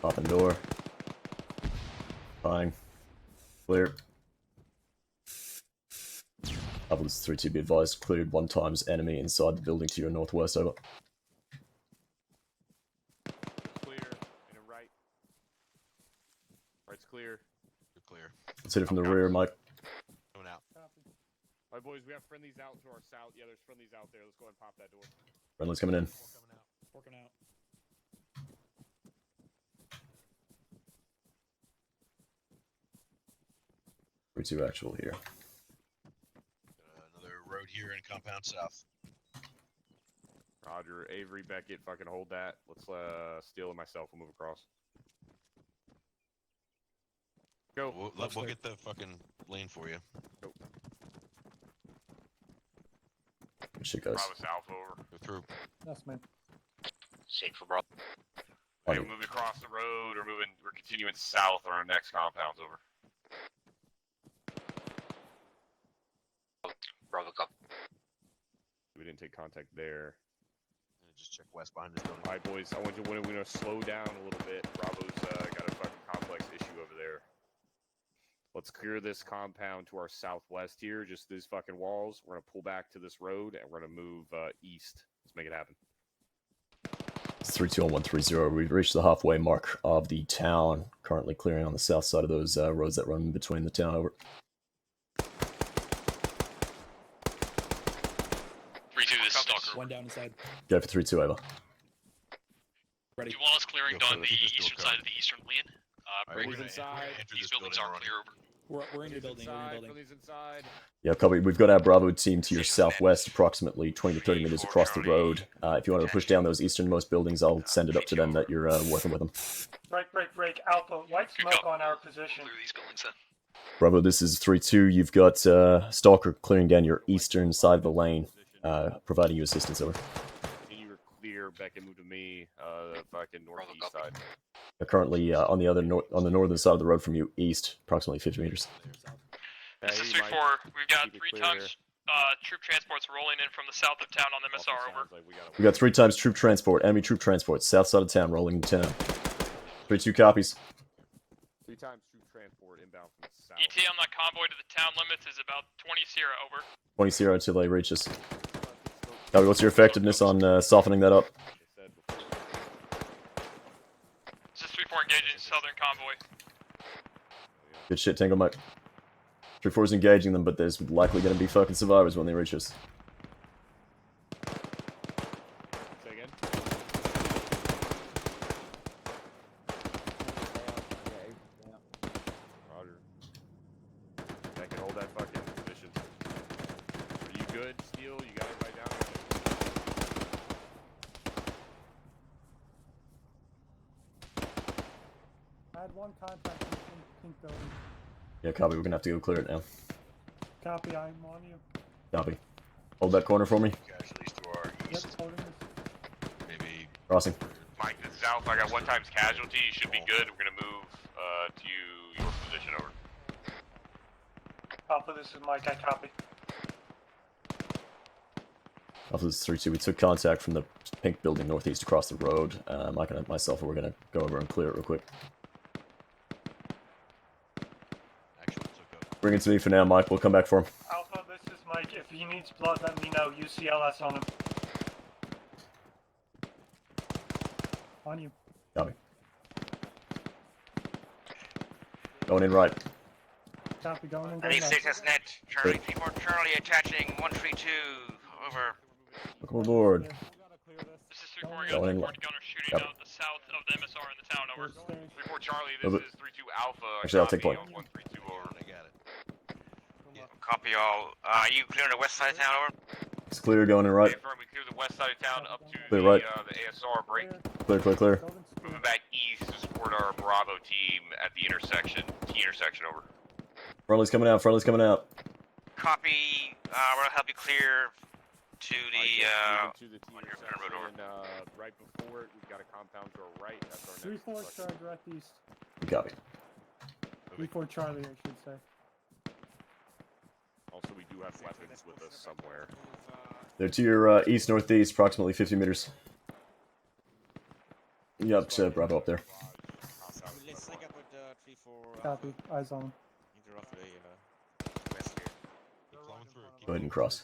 Popping door. Fine. Clear. Others 3-2 be advised. Cleared 1 times enemy inside the building to your northwest, over. Clear. In a right. Right's clear. You're clear. Let's hit it from the rear, Mike. Coming out. Copy. Alright, boys, we have friendlies out to our south. Yeah, there's friendlies out there. Let's go ahead and pop that door. Friendly's coming in. Working out. Three two actual here. Another road here in compound south. Roger. Avery, Beckett, fucking hold that. Let's Steele and myself will move across. Go. We'll get the fucking lane for you. Go. Good shit, guys. Bravo's Alpha over. Go through. That's man. Same for Bravo. Hey, we're moving across the road. We're continuing south on our next compounds, over. Bravo copy. We didn't take contact there. Just check west behind this building. Alright, boys, we're gonna slow down a little bit. Bravo's got a fucking complex issue over there. Let's clear this compound to our southwest here, just these fucking walls. We're gonna pull back to this road and we're gonna move east. Let's make it happen. It's 3-2 on 130. We've reached the halfway mark of the town. Currently clearing on the south side of those roads that run between the town, over. 3-2, this is Stalker. One down inside. Go for 3-2, over. Do you want us clearing down the eastern side of the eastern lane? Alright, Break inside. These buildings are clear, over. We're in your building. We're in your building. Friendly's inside. Yeah, copy. We've got our Bravo team to your southwest, approximately 20 to 30 meters across the road. If you want to push down those easternmost buildings, I'll send it up to them that you're working with them. Break. Alpha, white smoke on our position. Clear these buildings then. Bravo, this is 3-2. You've got Stalker clearing down your eastern side of the lane, providing you assistance, over. You were clear. Beckett moved to me. Fucking northeast side. Currently on the northern side of the road from you, east, approximately 50 meters. This is 3-4. We've got 3 times troop transports rolling in from the south of town on MSR, over. We got 3 times troop transport, enemy troop transport, south side of town, rolling into town. 3-2 copies. 3 times troop transport inbound from the south. ETA on that convoy to the town limits is about 20 Sierra, over. 20-0 until they reach us. Copy, what's your effectiveness on softening that up? This is 3-4 engaging southern convoy. Good shit, Tango Mike. 3-4 is engaging them, but there's likely going to be fucking survivors when they reach us. Say again? had one contact in the pink building. Yeah, copy. We're gonna have to go clear it now. Copy, I'm on you. Copy. Hold that corner for me. Casualties to our Yep, east. holding this. Maybe Crossing. Mike, this is Alpha. I got 1 times casualty. You should be good. We're gonna move to your position. Over. Alpha, this is Mike. I copy. Alpha, this is 3-2. We took contact from the pink building northeast across the road. Mike and myself, we're gonna go over and clear it real quick. Bring it to me for now, Mike. We'll come back for him. Alpha, this is Mike. If he needs blood, let me know. UCLS on him. On you. Copy. Going in right. Copy, going in. I need status net. Charlie 34 Charlie attaching 132. Over. Welcome aboard. This is 3-4. Going in Gunner right. shooting Copy. out the south of the MSR in the town. Over. 3-4 Charlie. Oh, This but- is 3-2 Alpha. Actually, I'll take Copy point. on 132. Over. I got it. Copy all. Are you clearing the west side of town? Over. It's clear. Going in right. Confirm we clear the west side of town up to Clear the right. the ASR break. Clear, clear, clear. Moving back east to support our Bravo team at the intersection. T intersection. Over. Friendly's coming out. Friendly's coming out. Copy. We're gonna help you clear to the Moving to the T on your road. Over. intersection, right before it, we've got a compound to our right. That's our next 3-4 construction. Charlie, direct east. Copy. 3-4 Charlie, I should say. Also, we do have weapons with us somewhere. They're to your east northeast, approximately 50 meters. Yup, Bravo up there. Let's link up with 3-4. Copy, eyes on him. Either off the west here. Go ahead and cross.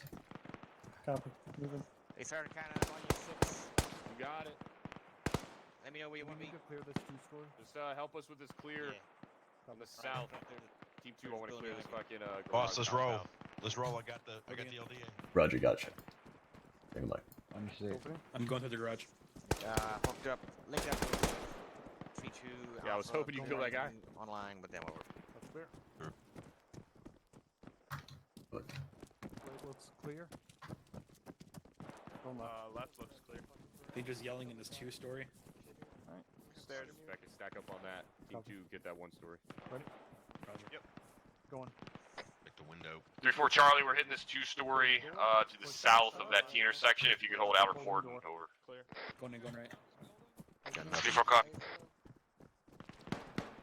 Copy, moving. Hey, Sergeant, kind of on your 6. You got it. Let me know where you want me. Clear this two-story. Just help us with this clear on the south. Team 2, I want to clear this fucking Boss, garage let's roll. compound. Let's roll. I got the LDA. Roger, gotcha. Bring him, Mike. I'm going through the garage. Hooked up. Linked up with 3-2. Yeah, I was hoping you killed that guy. Online, but then we'll work. That's clear. Looks clear. Left looks clear. They just yelling in this 2-story. Alright. Stairs. Stack up on that. Team 2, get that 1 story. Ready? Roger. Yep. Going. Pick the window. 3-4 Charlie, we're hitting this 2-story to the south of that T intersection. If you could hold out report. Over. Clear. Going in, going right. 3-4 copy.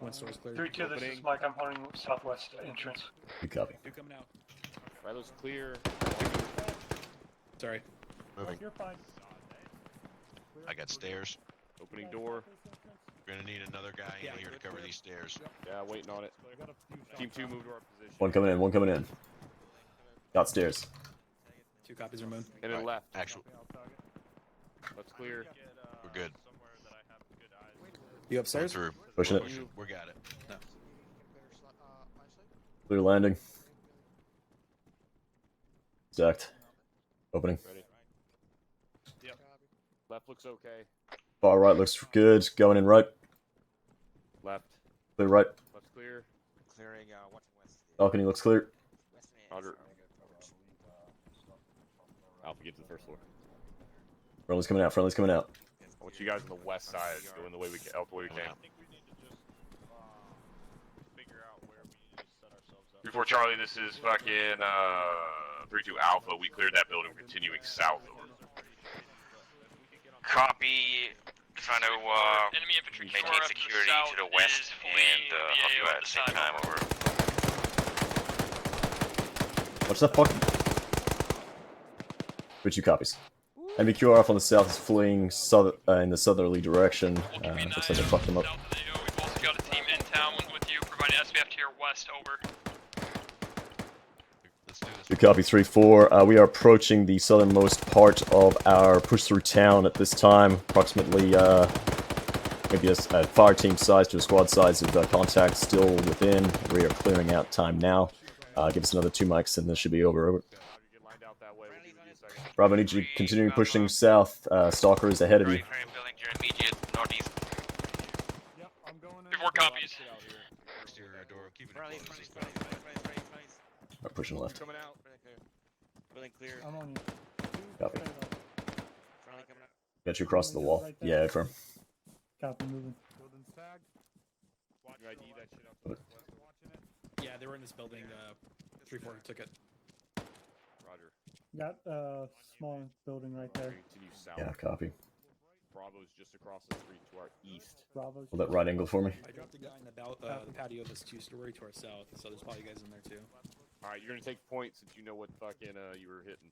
1 story's clear. 3-2, this is Mike. I'm holding southwest entrance. Good copy. 2 coming out. Right, looks clear. Sorry. Moving. You're fine. I got stairs. Opening door. We're gonna need another guy Yeah, in here to cover these stairs. Yeah, waiting on it. Team 2, move to our position. One coming in. One coming in. Got stairs. 2 copies are moving. And then left. Actual. Let's clear. We're good. You We're upstairs? through. Pushing it. We got it. No. Clear landing. Stacked. Opening. Ready. Yep. Left looks okay. Far right looks good. Going in right. Left. Clear right. Left's clear. Clearing, watching west. Balcony looks clear. Roger. Alpha, get to the first floor. Friendly's coming out. Friendly's coming out. I want you guys on the west side doing the way we can, out the way we can. 3-4 Charlie, this is fucking 3-2 Alpha. We cleared that building. We're continuing south. Over. Copy. Trying to Enemy infantry maintain corps up security south to the west is fleeing and the help you AO out at the same time. Over. What's that fucking? Which 2 copies. MBQR off on the south is fleeing in the southerly direction. Looks like they fucked him up. South of the AO, we've also got a team in town with you, providing SBF to your west. Over. Let's do this. Good copy, 3-4. We are approaching the southernmost part of our push through town at this time. Approximately, maybe a fire team size to a squad size of contact still within. We are clearing out time now. Give us another 2 mics and this should be over. Over. Bravo, I need you to continue pushing south. Stalker is ahead of you. Building to your immediate northeast. Yep, I'm going in. 3-4 copies. Exterior door. Keep it Friendly, closed. friendly. We're pushing left. Coming out. Building clear. I'm on you. Copy. Friendly coming out. Got you across the wall. Yeah, firm. Copy, moving. Building's tagged. ID that shit up to the west and watching it? Yeah, they were in this building. 3-4 took it. Roger. Got a small building right there. Continue south. Yeah, copy. Bravo's just across the street to our east. Bravo's. Hold that right angle for me. I dropped a guy in the patio of this 2-story to our south, so there's probably guys in there too. All right, you're gonna take points since you know what fucking you were hitting.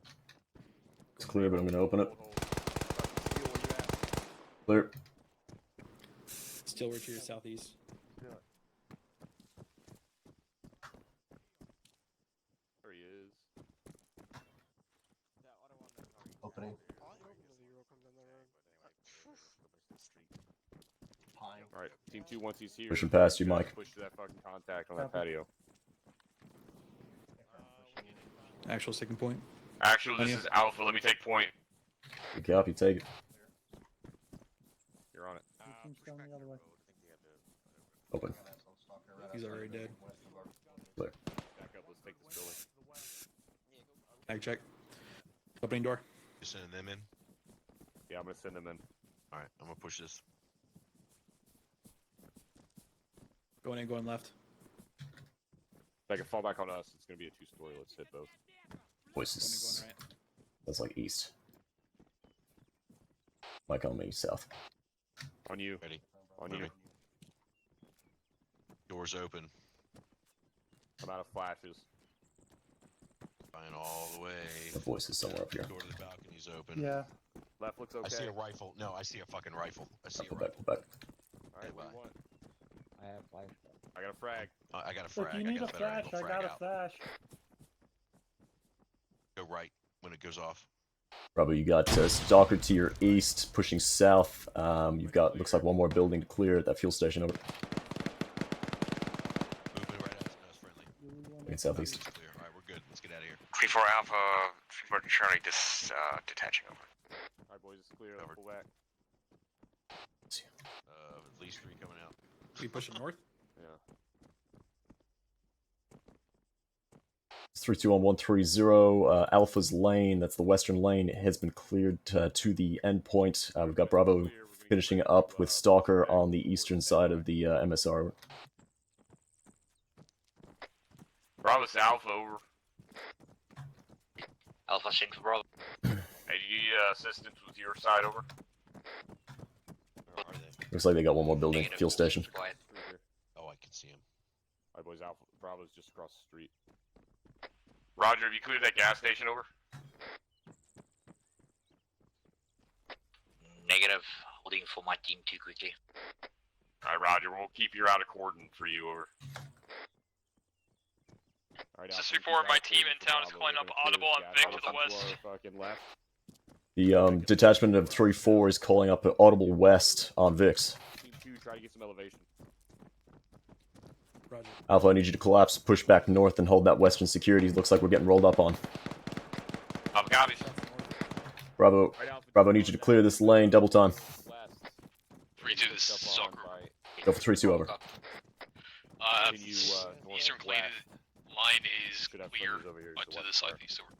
It's clear, but I'm gonna open it. Clear. Still we're to your southeast. There he is. Opening. All right, team 2 once he's here. Pushing past you, Mike. Push to that fucking contact on that patio. Actual second point. Actually, this is Alpha. Let me take point. Good copy, take it. You're on it. Open. He's already dead. Clear. Back up. Let's take this building. Ag check. Opening door. You sending them in? Yeah, I'm gonna send them in. All right, I'm gonna push this. Going in, going left. If they can fall back on us, it's gonna be a 2-story. Let's hit both. Voices. Going right. That's like east. Mike on me, south. On you. Ready. On Moving. you. Doors open. I'm out of flashes. Flying all the way. The voice is somewhere up here. Door to the balcony's open. Yeah. Left looks okay. I see a rifle. No, I see a fucking rifle. I see a Pull rifle. back, pull back. All right, what do you want? I have flashlight. I got a frag. I got a If frag. you I need got a a better flash, angle. I Frag got a out. flash. Go right when it goes off. Probably you got Stalker to your east, pushing south. You've got, looks like one more building to clear at that fuel station over. Moving right up. That's friendly. In southeast. It's clear. All right, we're good. Let's get out of here. 3-4 Alpha, 3-4 Charlie, detaching over. All right, boys, it's clear. Let's pull back. At least 3 coming out. We pushing north? Yeah. It's 321-130. Alpha's lane, that's the western lane, has been cleared to the end point. We've got Bravo finishing up with Stalker on the eastern side of the MSR. Bravo's Alpha over. Alpha sync for Bravo. Hey, do you need assistance with your side over? Where are they? Looks like they got one more building, Negative, fuel station. quiet. Oh, I can see him. All right, boys, Alpha. Bravo's just across the street. Roger, have you cleared that gas station over? Negative. Holding for my team too quickly. Alright, Roger, we'll keep your out of cordon for you over. All right, This is Alpha, 3-4, my Alpha, team in town is Bravo. calling We're up gonna clear Audible this on gas Vic station to the west. our fucking left. The detachment of 3-4 is calling up Audible West on Vix. Team 2, try to get some elevation. Roger. Alpha, I need you to collapse, push back north, and hold that western security. Looks like we're getting rolled up on. Copies. Bravo, Bravo, I need you to clear this lane, double time. 3-2, this is Stalker. Go for 3-2, over. Eastern line is clear to the southeast over.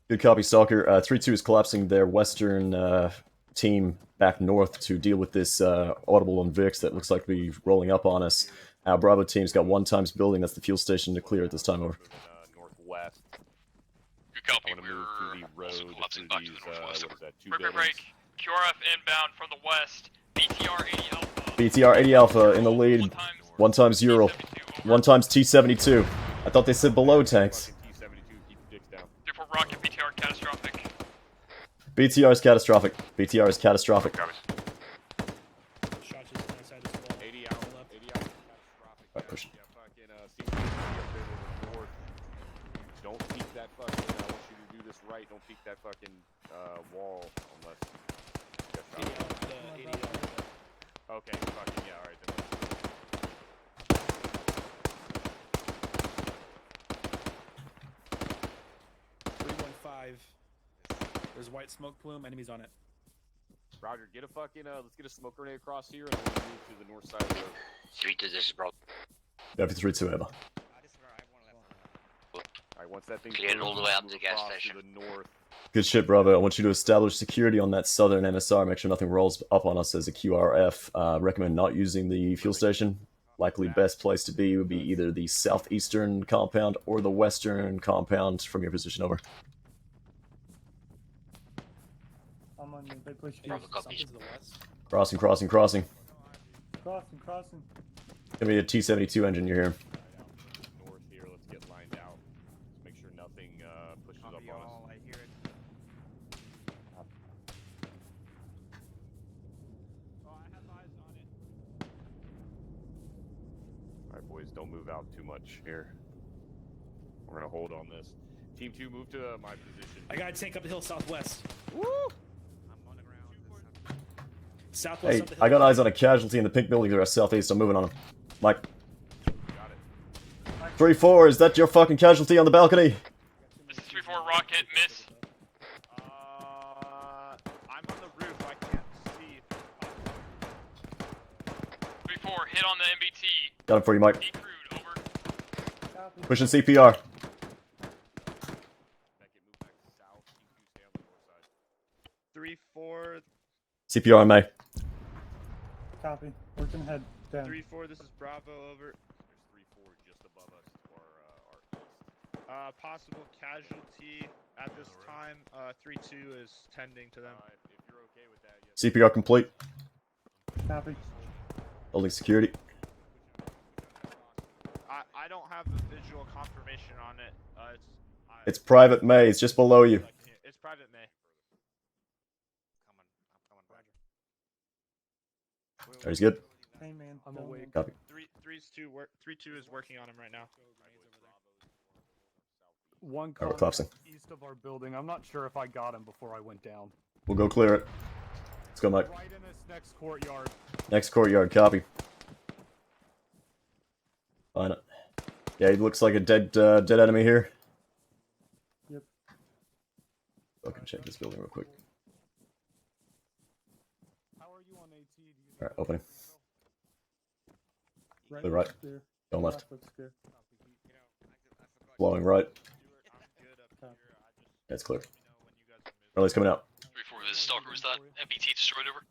Good copy, Stalker. 3-2 is collapsing their western team back north to deal with this Audible on Vix that looks like to be rolling up on us. Our Bravo team's got 1 times building, that's the fuel station to clear at this time, over. Northwest. Good copy, we're also collapsing back to the northwest over. Break. QRF inbound from the west. BTR 80 Alpha. BTR 80 Alpha in the lead. 1 times Ural. 1 times T-72. I thought they said below tanks. T-72, keep your dicks down. 3-4 Rocket, BTR catastrophic. BTR is catastrophic. BTR is catastrophic. Shots just on the side of this wall. 80 out. 80 out. Catastrophic. Right, push. Yeah, fucking seems to be up there to the north. Don't peek that fucking. I want you to do this right. Don't peek that fucking wall unless. Okay, fucking yeah. All right. Then. 315. There's a white smoke plume. Enemies on it. Roger, get a fucking let's get a smoke grenade across here and then we'll move to the north side of the road. 3-2, this is Bravo. Yeah, for 3-2, Eva. Alright, once that thing's Cleared all the way up to the gas across station. to the north. Good shit, Bravo. I want you to establish security on that southern MSR. Make sure nothing rolls up on us as a QRF. Recommend not using the fuel station. Likely best place to be would be either the southeastern compound or the western compound from your position. Over. I'm on you. They push you. Something to the west. Crossing, crossing, crossing. Crossing, crossing. Gonna be a T-72 engine you're hearing. North here, let's get lined out. Let's make sure nothing pushes up on us. I hear it. Alright, boys, don't move out too much here. We're gonna hold on this. Team 2, move to my position. I got a tank up the hill southwest. Woo! I'm on the ground. Southwest Hey, up the hill. I got eyes on a casualty in the pink building to our southeast. I'm moving on him. Mike. Got it. 3-4, is that your fucking casualty on the balcony? This is 3-4 rocket, miss. I'm on the roof, I can't see. 3-4, hit on the MBT. Got it for you, Mike. Decrewed, over. Pushing CPR. 3-4. CPR in May. Copy. Working ahead. Down. 3-4, this is Bravo, over. There's 3-4 just above us to our east. Possible casualty at this time. 3-2 is tending to them. If you're okay with that, yes. CPR complete. Copy. Holding security. I don't have the visual confirmation on it. It's Private May. It's just below you. It's Private May. He's good. Hey man, I'm awake. Copy. 3-2 is working on him right now. One Alright, we're car collapsing. east of our building. I'm not sure if I got him before I went down. We'll go clear it. Let's go, Mike. Right in this next courtyard. Next courtyard, copy. Fine it. Yeah, he looks like a dead enemy here. Yep. Fucking check this building real quick. How are you on AT? Alright, opening. Right. To the right. looks clear. Going left. Looks clear. Flowing right. That's clear. Riley's coming out. 3-4, this is Stalker, was that MBT destroyed, over?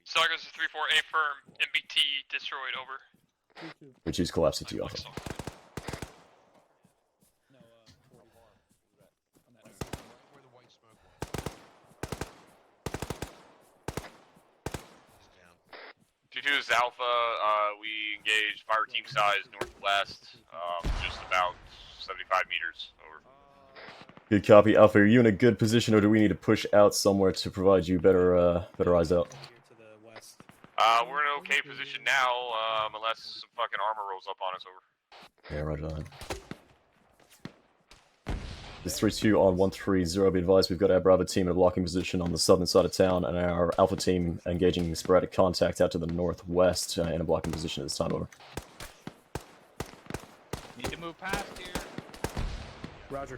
Stalker, this is 3-4, A firm, MBT destroyed, over. We choose collapse CT off. Two is Alpha. We engaged fire team size northwest, just about 75 meters. Over. Good copy, Alpha. Are you in a good position, or do we need to push out somewhere to provide you better eyes out? We're in an okay position now, unless some fucking armor rolls up on us. Over. Yeah, roger that. This 3-2 on 130. Be advised, we've got our Bravo team in a blocking position on the southern side of town, and our Alpha team engaging sporadic contact out to the northwest in a blocking position at this time. Over. Need to move past here. Roger.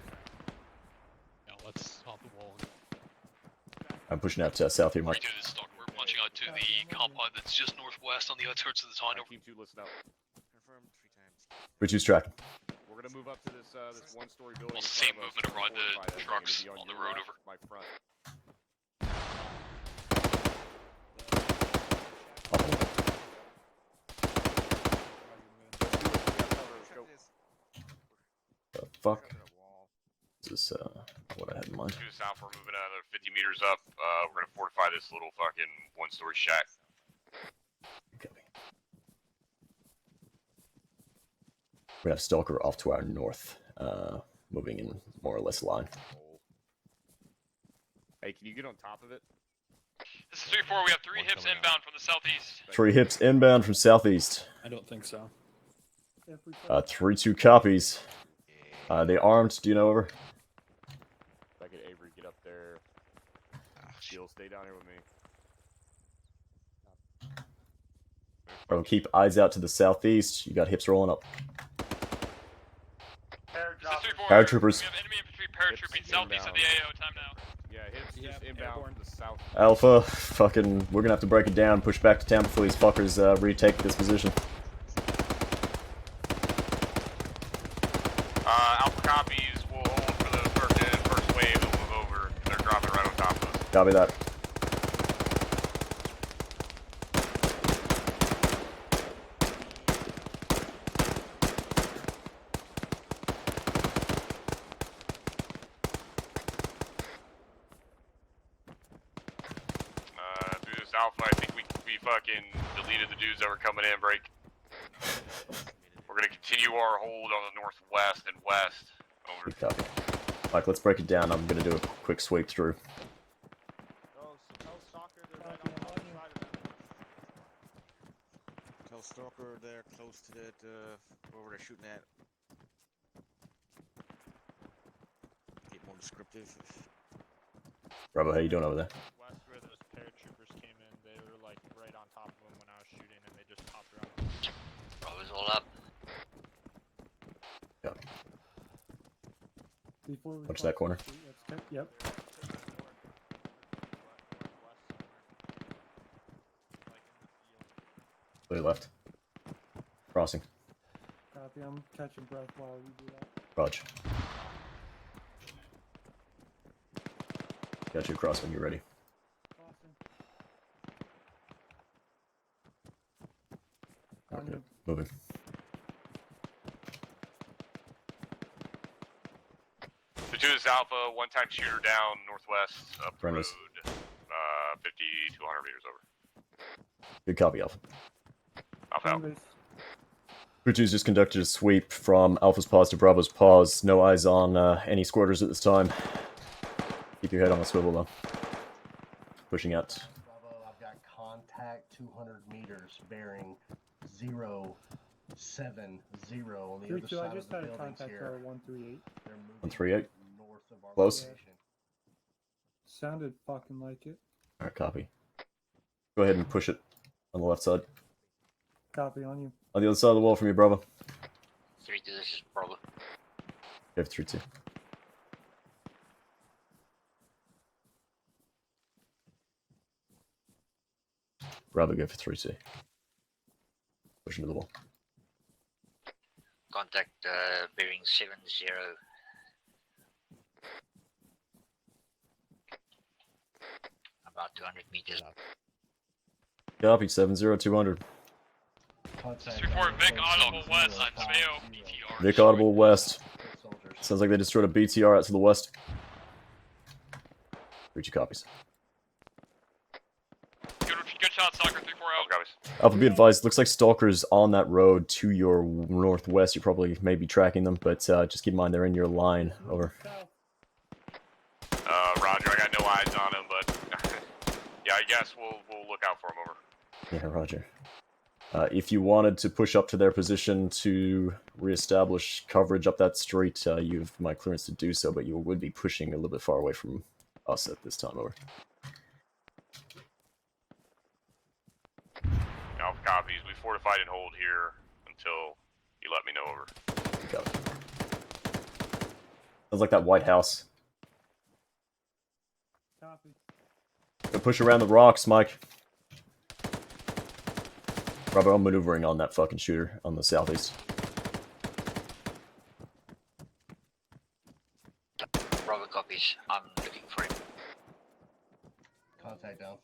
Yeah, let's hop the wall. I'm pushing out south here, Mike. 3-2, this is Stalker, we're punching out to the compound that's just northwest on the outskirts of the town, over. Team 2, listen up. Confirmed 3 times. 3-2's tracking. We're gonna move up to this this one-story building. We'll see movement around the trucks on the road, over. My front. The fuck? This is what I had in mind. Two south, we're moving another 50 meters up. We're gonna fortify this little fucking one-story shack. We have Stalker off to our north, moving in more or less line. Hey, can you get on top of it? This is 3-4, we have 3 hips inbound from the southeast. 3 hips inbound from southeast. I don't think so. 3-2 copies. They armed, do you know, over? If I could Avery get up there. You'll stay down here with me. Bro, keep eyes out to the southeast. You got hips rolling up. Paratroopers. We have enemy infantry paratrooping southeast of the AO, time now. Yeah, hips just inbound to the south. Alpha, fucking, we're gonna have to break it down, push back to town before these fuckers retake this position. Alpha copies, we'll hold for the first wave, they'll move over. They're dropping right on top of us. Copy that. fucking deleted the dudes that were coming in. Break. We're gonna continue our hold on the northwest and west. Over. Good copy. Mike, let's break it down. I'm gonna do a quick sweep through. Tell Stalker they're close to that, where they're shooting at. Get more descriptive. Bravo, how you doing over there? West where those paratroopers came in, they were like right on top of them when I was shooting, and they just popped around. Bravo's all up. Yeah. Before we Watch cross that corner. the street, let's check- Yep. Clear left. Crossing. Copy. I'm catching breath while you do that. Roger. Got you across when you're ready. Crossing. Okay, moving. The 2 is Alpha, one-time shooter down, northwest, up the road, Friendlies. 50 to 100 meters over. Good copy, Alpha. Alpha out. Friendlies. Crew 2's just conducted a sweep from Alpha's pause to Bravo's pause. No eyes on any squirters at this time. Keep your head on a swivel, though. Pushing out. Bravo, I've got contact 200 meters, bearing 070 on the other 3-2, side I of just the had a buildings contact here. 138. They're moving 138. north of our Close. location. Sounded fucking like it. Alright, copy. Go ahead and push it on the left side. Copy on you. On the other side of the wall from you, Bravo. 3-2, this is Bravo. Go for 3-2. Bravo, go for 3-2. Push into the wall. Contact bearing 70. About 200 meters out. Copy, 70-200. Just report Vic Audible West on Tomato BTR. Vic Audible West. Sounds like they destroyed a BTR out to the west. Reach your copies. Good shot, Stalker 3-4 out. Alpha, be advised, looks like Stalker's on that road to your northwest. You probably may be tracking them, but just keep in mind they're in your line. Over. Roger, I got no eyes on him, but yeah, I guess we'll look out for him. Over. Yeah, roger. If you wanted to push up to their position to reestablish coverage up that street, you have my clearance to do so, but you would be pushing a little bit far away from us at this time. Over. Alpha copies. We fortified and hold here until you let me know. Over. Got it. Sounds like that White House. Copy. Go push around the rocks, Mike. Bravo, I'm maneuvering on that fucking shooter on the southeast. Bravo copies. I'm looking for him. Contact down.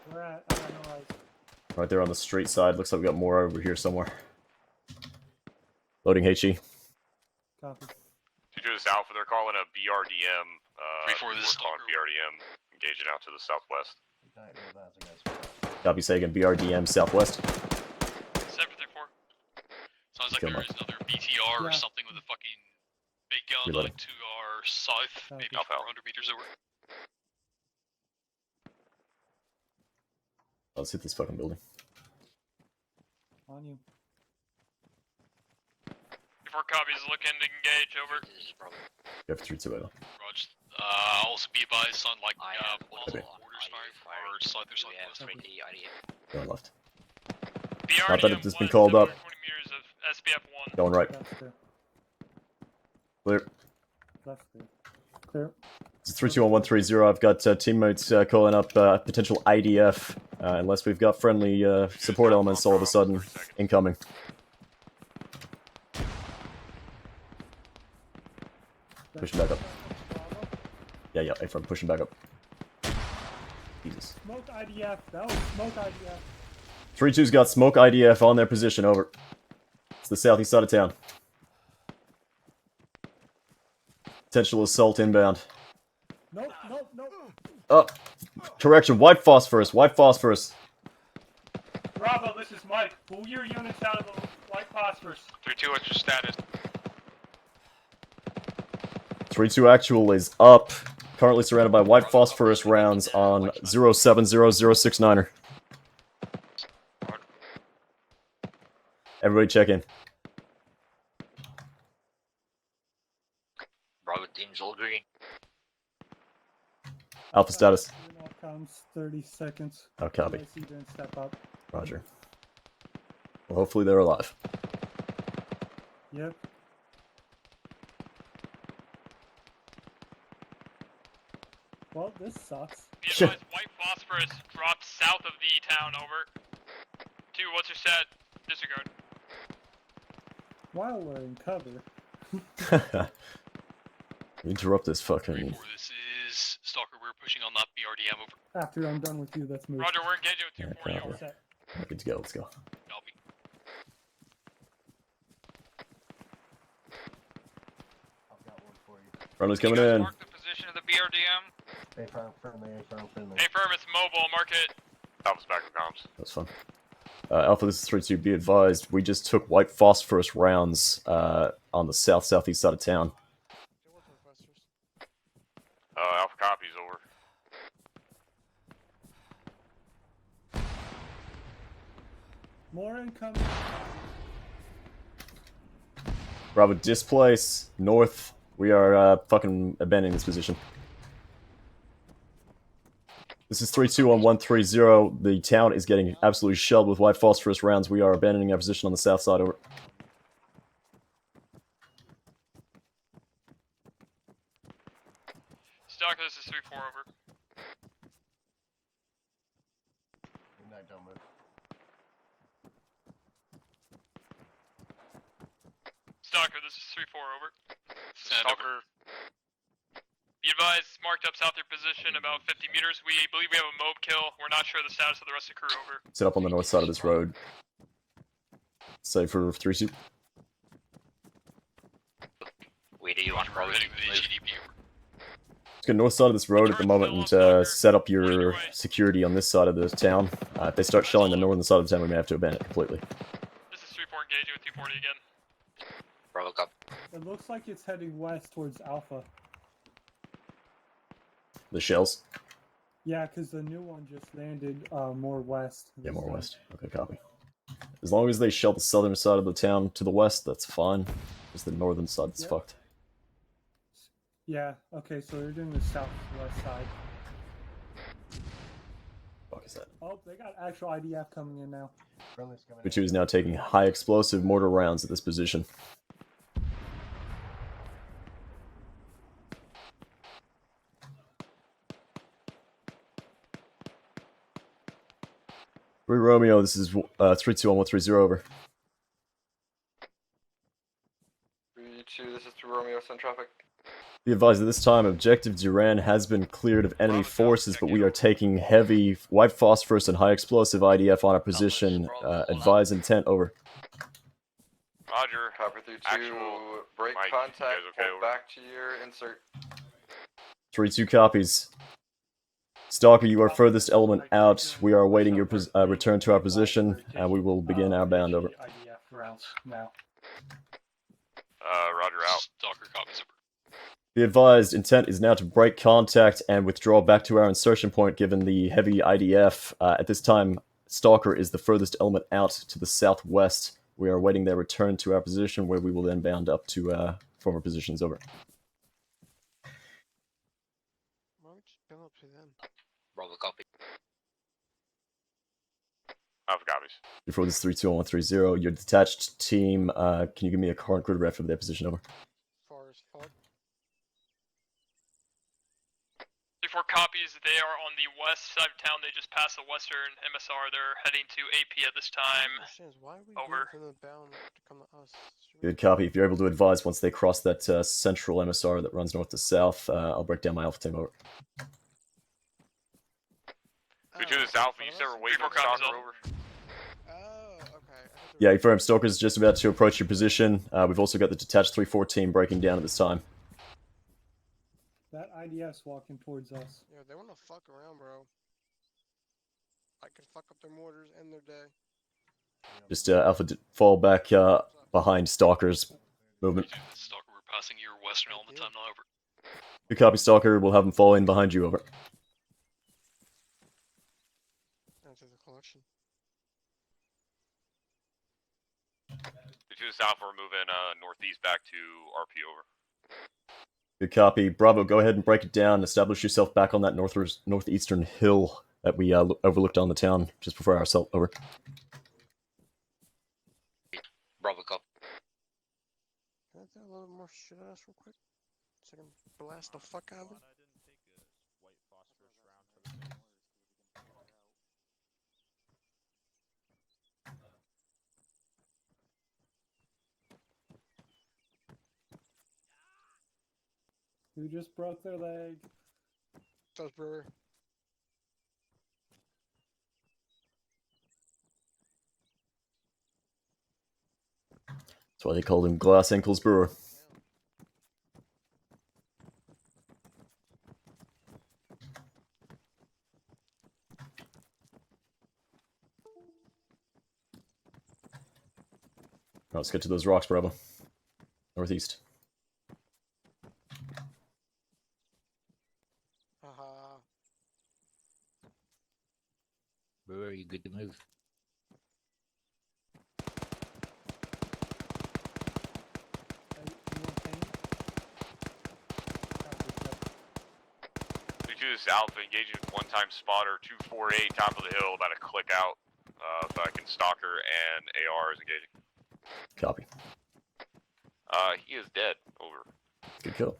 Where at? I got no eyes. Right there on the street side. Looks like we got more over here somewhere. Loading HE. Copy. 2 is Alpha. They're calling a BRDM. 3-4, this is we're calling BRDM. Engaging out to the southwest. Copy, say again. BRDM southwest. 7-3-4. Sounds like Kill there Mike. is another BTR or Yeah. something with a fucking big gun Reloading. like to our south, Copy. maybe Alpha. 400 meters over. Let's hit this fucking building. On you. 4 copies looking to engage over. This is Bravo. Go for 3-2. Roger. Also be advised on like I have possible also orders firing from firing. our south or We have southwest. friendly IDF. Going left. BRDM Not that it's been west, called up. 720 meters of SPF 1. Going right. That's clear. Clear. Left clear. Clear. It's 32130. I've got teammates calling up potential IDF, unless we've got friendly support elements all of a sudden incoming. Pushing back up. Yeah, A-firm, pushing back up. Jesus. Smoke IDF. That was smoke IDF. 3-2's got smoke IDF on their position, over. It's the southeast side of town. Potential assault inbound. Nope. Oh, correction, white phosphorus. Bravo, this is Mike. Pull your units out of the white phosphorus. 3-2, what's your status? 3-2 actual is up. Currently surrounded by white phosphorus rounds on 070069er. Everybody check in. Bravo team's all green. Alpha status. Comes 30 seconds. Oh, copy. UIC didn't step up. Roger. Well, hopefully they're alive. Yep. Well, this sucks. Be advised, white phosphorus dropped south of the town, over. 2, what's your set? Disregard. While we're in cover. Interrupt this fucking... 3-4, this is Stalker, we're pushing on that BRDM, over. After I'm done with you, let's move. Roger, we're engaging with 240, over. Set. Good to go, let's go. Copy. Friendly's coming in. Mark the position of the BRDM. A-firm, friendly. A-firm, it's mobile, mark it. Alpha's back with comms. That's fun. Alpha, this is 3-2. Be advised, we just took white phosphorus rounds on the southeast side of town. Alpha copies, over. More incoming. Bravo, displace, north. We are fucking abandoning this position. This is 3-2 on 130. The town is getting absolutely shelled with white phosphorus rounds. We are abandoning our position on the south side, over. Stalker, this is 3-4, over. Midnight, don't move. Stalker, this is 3-4, over. Stalker. Be advised, marked up south your position, about 50 meters. We believe we have a mob kill. We're not sure the status of the rest of the crew, over. Set up on the north side of this road. Save for 3-2. Wait, do you want Bravo team to move? Let's go north side of this road at the moment and set up your security on this side of the town. If they start shelling the northern side of the town, we may have to abandon it completely. This is 3-4 engaging with 240 again. Bravo cup. It looks like it's heading west towards Alpha. The shells? Yeah, because the new one just landed more west. Yeah, more west. Okay, copy. As long as they shell the southern side of the town to the west, that's fine. Just the northern side that's fucked. Yeah, okay, so they're doing the southwest side. Fuck is that? Oh, they got actual IDF coming in now. 2 is now taking high explosive mortar rounds at this position. Romeo, this is 3-2 on 130, over. 3-2, this is 3 Romeo, send traffic. Be advised at this time, objective Duran has been cleared of enemy forces, but we are taking heavy white phosphorus and high explosive IDF on our position. Advise intent, over. Roger. Copper 3-2, Actual break Mike, contact, you guys okay, pull over? back to your insert. 3-2 copies. Stalker, you are furthest element out. We are awaiting your return to our position, and we will begin our bound, over. IDF rounds now. Roger, out. Stalker copies, over. Be advised, intent is now to break contact and withdraw back to our insertion point given the heavy IDF. At this time, Stalker is the furthest element out to the southwest. We are awaiting their return to our position, where we will then bound up to former positions, over. Bravo copy. Alpha copies. Before this 3-2 on 130, your detached team, can you give me a current grid ref of their position, over? 3-4 copies. They are on the west side of town. They just passed the western MSR. They're heading to AP at this time. Over. Good copy. If you're able to advise once they cross that central MSR that runs north to south, I'll break down my Alpha team over. 3-2, this is Alpha. You said we're waiting for Stalker over. Yeah, affirm. Stalker's just about to approach your position. We've also got the detached 3-4 team breaking down at this time. That IDF's walking towards us. Yeah, they want to fuck around, bro. I can fuck up their mortars and their day. Just Alpha fall back behind Stalker's movement. Stalker, we're passing your western element time now, over. Good copy, Stalker. We'll have him fall in behind you, over. Enter the collection. 2-2, this is Alpha. We're moving northeast back to RP over. Good copy. Bravo, go ahead and break it down. Establish yourself back on that northeastern hill that we overlooked on the town just before our assault, over. Bravo, cop. Can I throw a little more shit at us real quick? So I can blast the fuck out of it? Who just broke their leg? Does Brewer. That's why they called him Glass Ankles Brewer. Right, let's get to those rocks, Bravo. Northeast. Brewer, you good to move? This is Alpha, engaging one-time spotter, 248, top of the hill, about a click out. Fucking Stalker and AR is engaging. Copy. He is dead. Over. Good kill.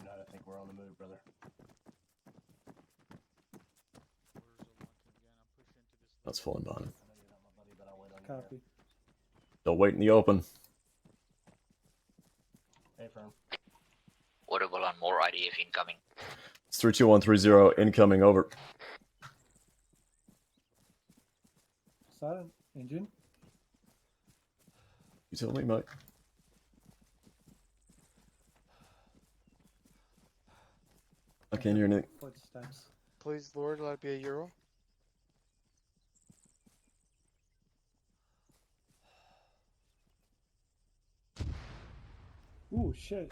I think we're on the move, brother. That's falling behind him. Copy. They'll wait in the open. Hey, firm. Audible on more IDF incoming. It's 32130 incoming, over. Silent. Engine. You tell me, mate. I can't hear anything. Footsteps. Please, Lord, let it be a Euro. Ooh, shit.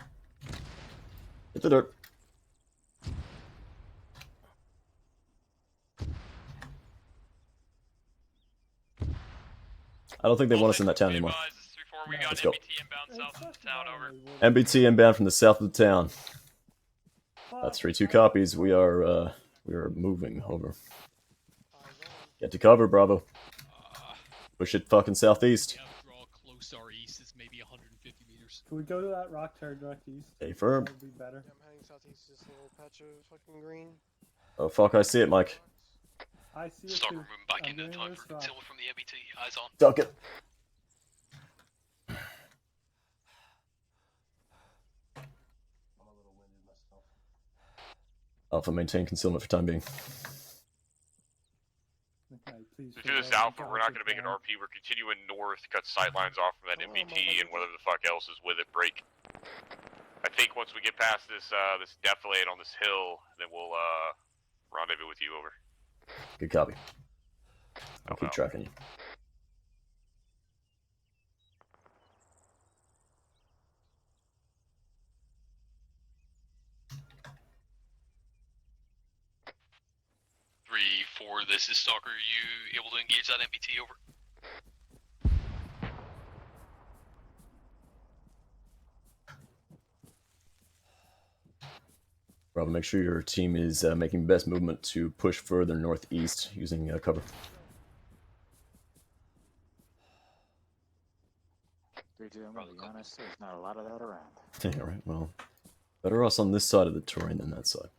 Hit the dirt. I don't think they want us in that town anymore. Let's go. MBT inbound from the south of the town. That's 3-2 copies. We are moving over. Get to cover, Bravo. Push it fucking southeast. Draw close to our east is maybe 150 meters. Can we go to that rock turn direct east? Stay firm. That would be better. Yeah, I'm heading southeast, this little patch of fucking green. Oh fuck, I see it, Mike. I see it Stalker too. moving back I'm into doing time this for rock. concealment from the MBT. Eyes on. Duck it. Alpha, maintain concealment for time being. Please. To this Alpha, we're not going to make an RP. We're continuing north, cut sightlines off from that MBT, and whatever the fuck else is with it, break. I think once we get past this this defilade on this hill, then we'll rendezvous with you, over. Good copy. I'll keep tracking you. Three, four. This is Stalker. Are you able to engage that MBT, over? Bravo, make sure your team is making best movement to push further northeast using cover. 3-2, I'm gonna be honest, there's not a lot of that around. Yeah, right. Well, better us on this side of the terrain than that side.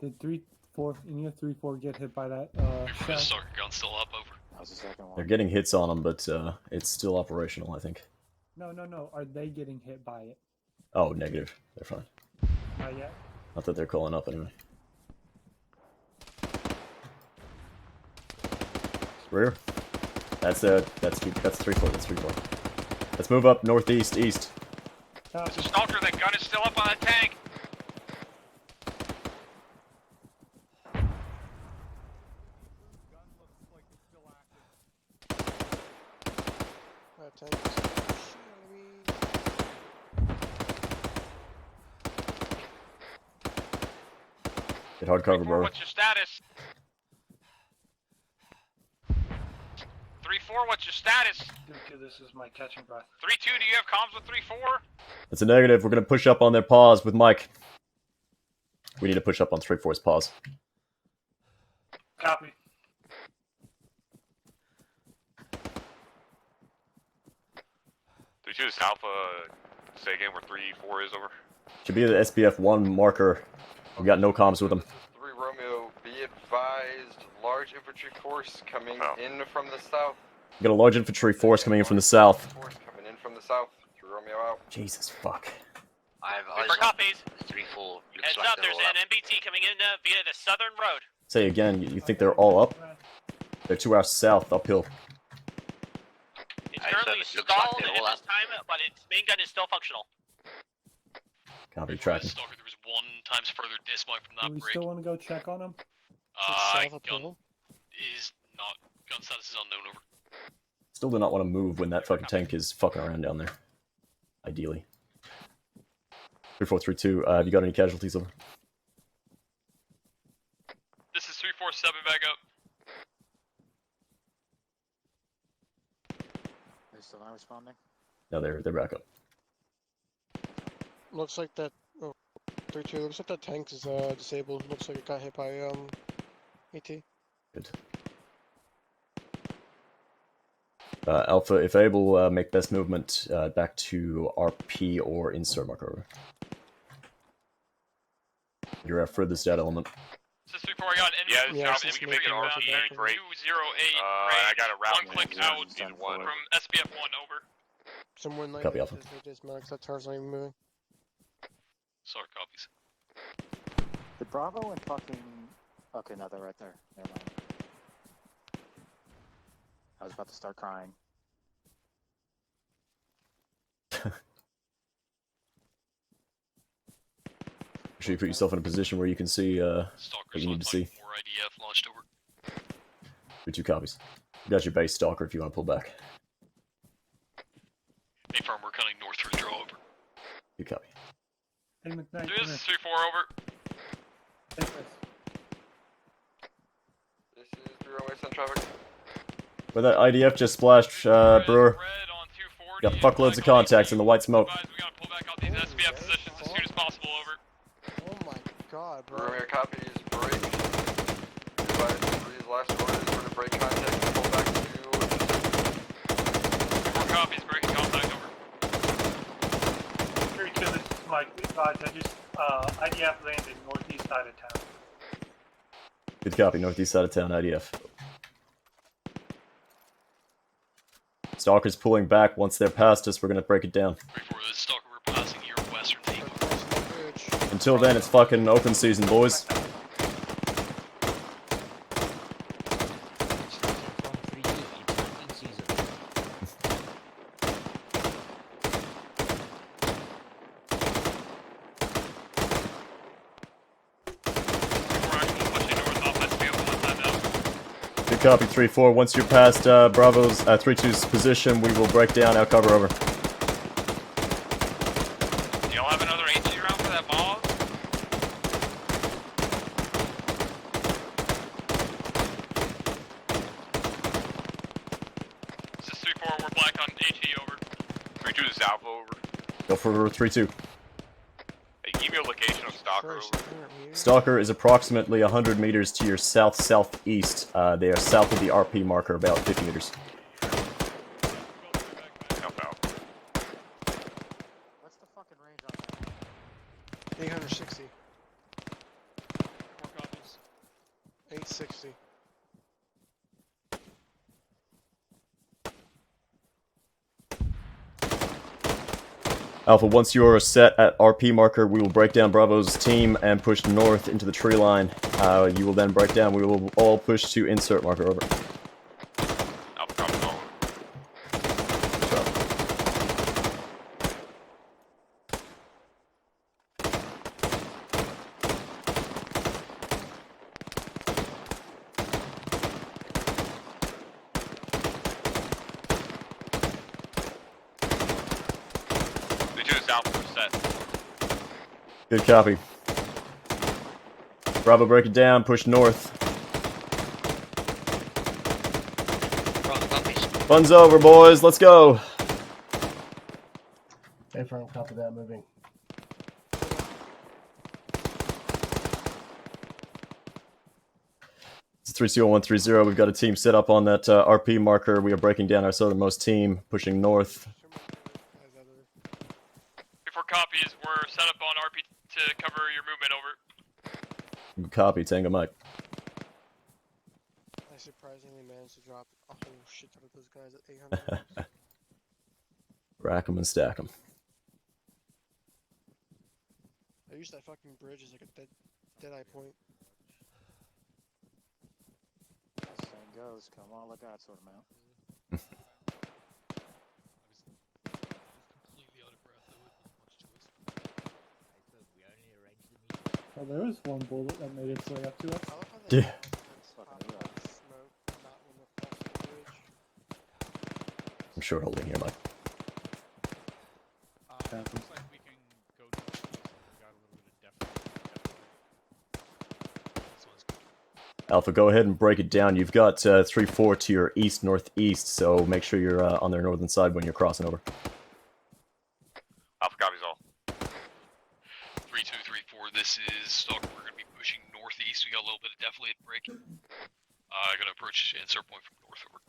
Did 3-4 3-4. Any of 3-4 get hit by that The shell. Stalker gun's still up, over. That was the second one. They're getting hits on them, but it's still operational, I think. No. Are they getting hit by it? Oh, negative. They're fine. Not yet. Not that they're calling up anyway. Rear. That's 3-4. That's 3-4. Let's move up northeast, east. Mr. Stalker, that gun is still up on that tank. That tank is Get hard cover, bro. What's your status? 3-4, what's your status? 3-2, this is my catching breath. 3-2, do you have comms with 3-4? That's a negative. We're gonna push up on their paws with Mike. We need to push up on 3-4's paws. Copy. This is Alpha. Say again where 3-4 is, over. Should be the SBF 1 marker. We got no comms with them. 3 Romeo, be advised, large infantry force coming in from the south. We got a large infantry force coming in from the south. Force coming in from the south. 3 Romeo out. Jesus fuck. I've For copies. 3-4. Heads up, there's an MBT coming in via the southern road. Say again, you think they're all up? They're 2 hours south, uphill. It's currently stalled at this time, but its main gun is still functional. Copy, tracking. Stalker, there was 1 times further dismount from that Do we break. still want to go check on them? Gun is not. Gun status is unknown, over. Still do not want to move when that fucking tank is fucking around down there. Ideally. 3432, have you got any casualties over? This is 347 back up. They're still not responding? No, they're back up. Looks like that. Oh, 3-2. Looks like that tank is disabled. Looks like it got hit by AT. Good. Alpha, if able, make best movement back to RP or insert marker. Over. You're our furthest data element. This is 3-4, I got enemy. Yeah, we can figure out 208 I got a route. 1 click out from SBF 1, over. Somewhere in Copy, Alpha. they just marks that car's not even moving. Sorry, copies. The Bravo and fucking. Okay, no, they're right there. Never mind. I was about to start crying. Make sure you put yourself in a position where you can see what Stalker's you need to see. 4 IDF launched over. 2 copies. You got your base, Stalker, if you want to pull back. Hey, firm, we're cutting north through the draw, over. You copy. Hey, McKnight, This is 3-4, over. Take this. This is 3 Romeo, send traffic. Where that IDF just splashed, Brewer. Got fuckloads of contacts in the white smoke. We gotta pull back out these SBF positions as soon as possible, over. Oh my god, 3 bro. Romeo copies, break. These last orders were to break contact and pull back to... 4 copies, breaking contact, over. 3-2, this is Mike. Be advised, I just, IDF landed northeast side of town. Good copy, northeast side of town, IDF. Stalker's pulling back. Once they're past us, we're gonna break it down. Before this Stalker, we're passing your western tank. Until then, it's fucking open season, boys. Good copy, 3-4. Once you're past Bravo's 3-2's position, we will break down our cover, over. Do y'all have another AT round for that ball? This is 3-4, we're black on AT, over. 3-2 is Alpha, over. Go for 3-2. Hey, give me a location of Stalker, over. Stalker is approximately 100 meters to your south-southeast. They are south of the RP marker, about 50 meters. Help out. What's the fucking range on that? 860. 4 copies. Alpha, once you're set at RP marker, we will break down Bravo's team and push north into the tree line. You will then break down. We will all push to insert marker. Over. Alpha copies all. Good copy. Bravo, break it down. Push north. Fun's over, boys. Let's go. Hey, firm, copy that. Moving. It's 30130. We've got a team set up on that RP marker. We are breaking down our southernmost team, pushing north. Before copies, we're set up on RP to cover your movement. Over. Good copy, Tango Mike. I surprisingly managed to drop a whole shit ton of those guys at 800. Rack them and stack them. I used that fucking bridge as like a dead eye point. Same goes. Come on, look out, sort of mount. Oh, there was one bullet that made its way up to us. Yeah. I'm short holding here, Mike. Looks like we can go to we got a little bit of depth. Alpha, go ahead and break it down. You've got 3-4 to your east-northeast, so make sure you're on their northern side when you're crossing over. Alpha copies all. 3234. This is Stalker. We're gonna be pushing northeast. We got a little bit of defilade break. Gonna approach insert point from north. Over.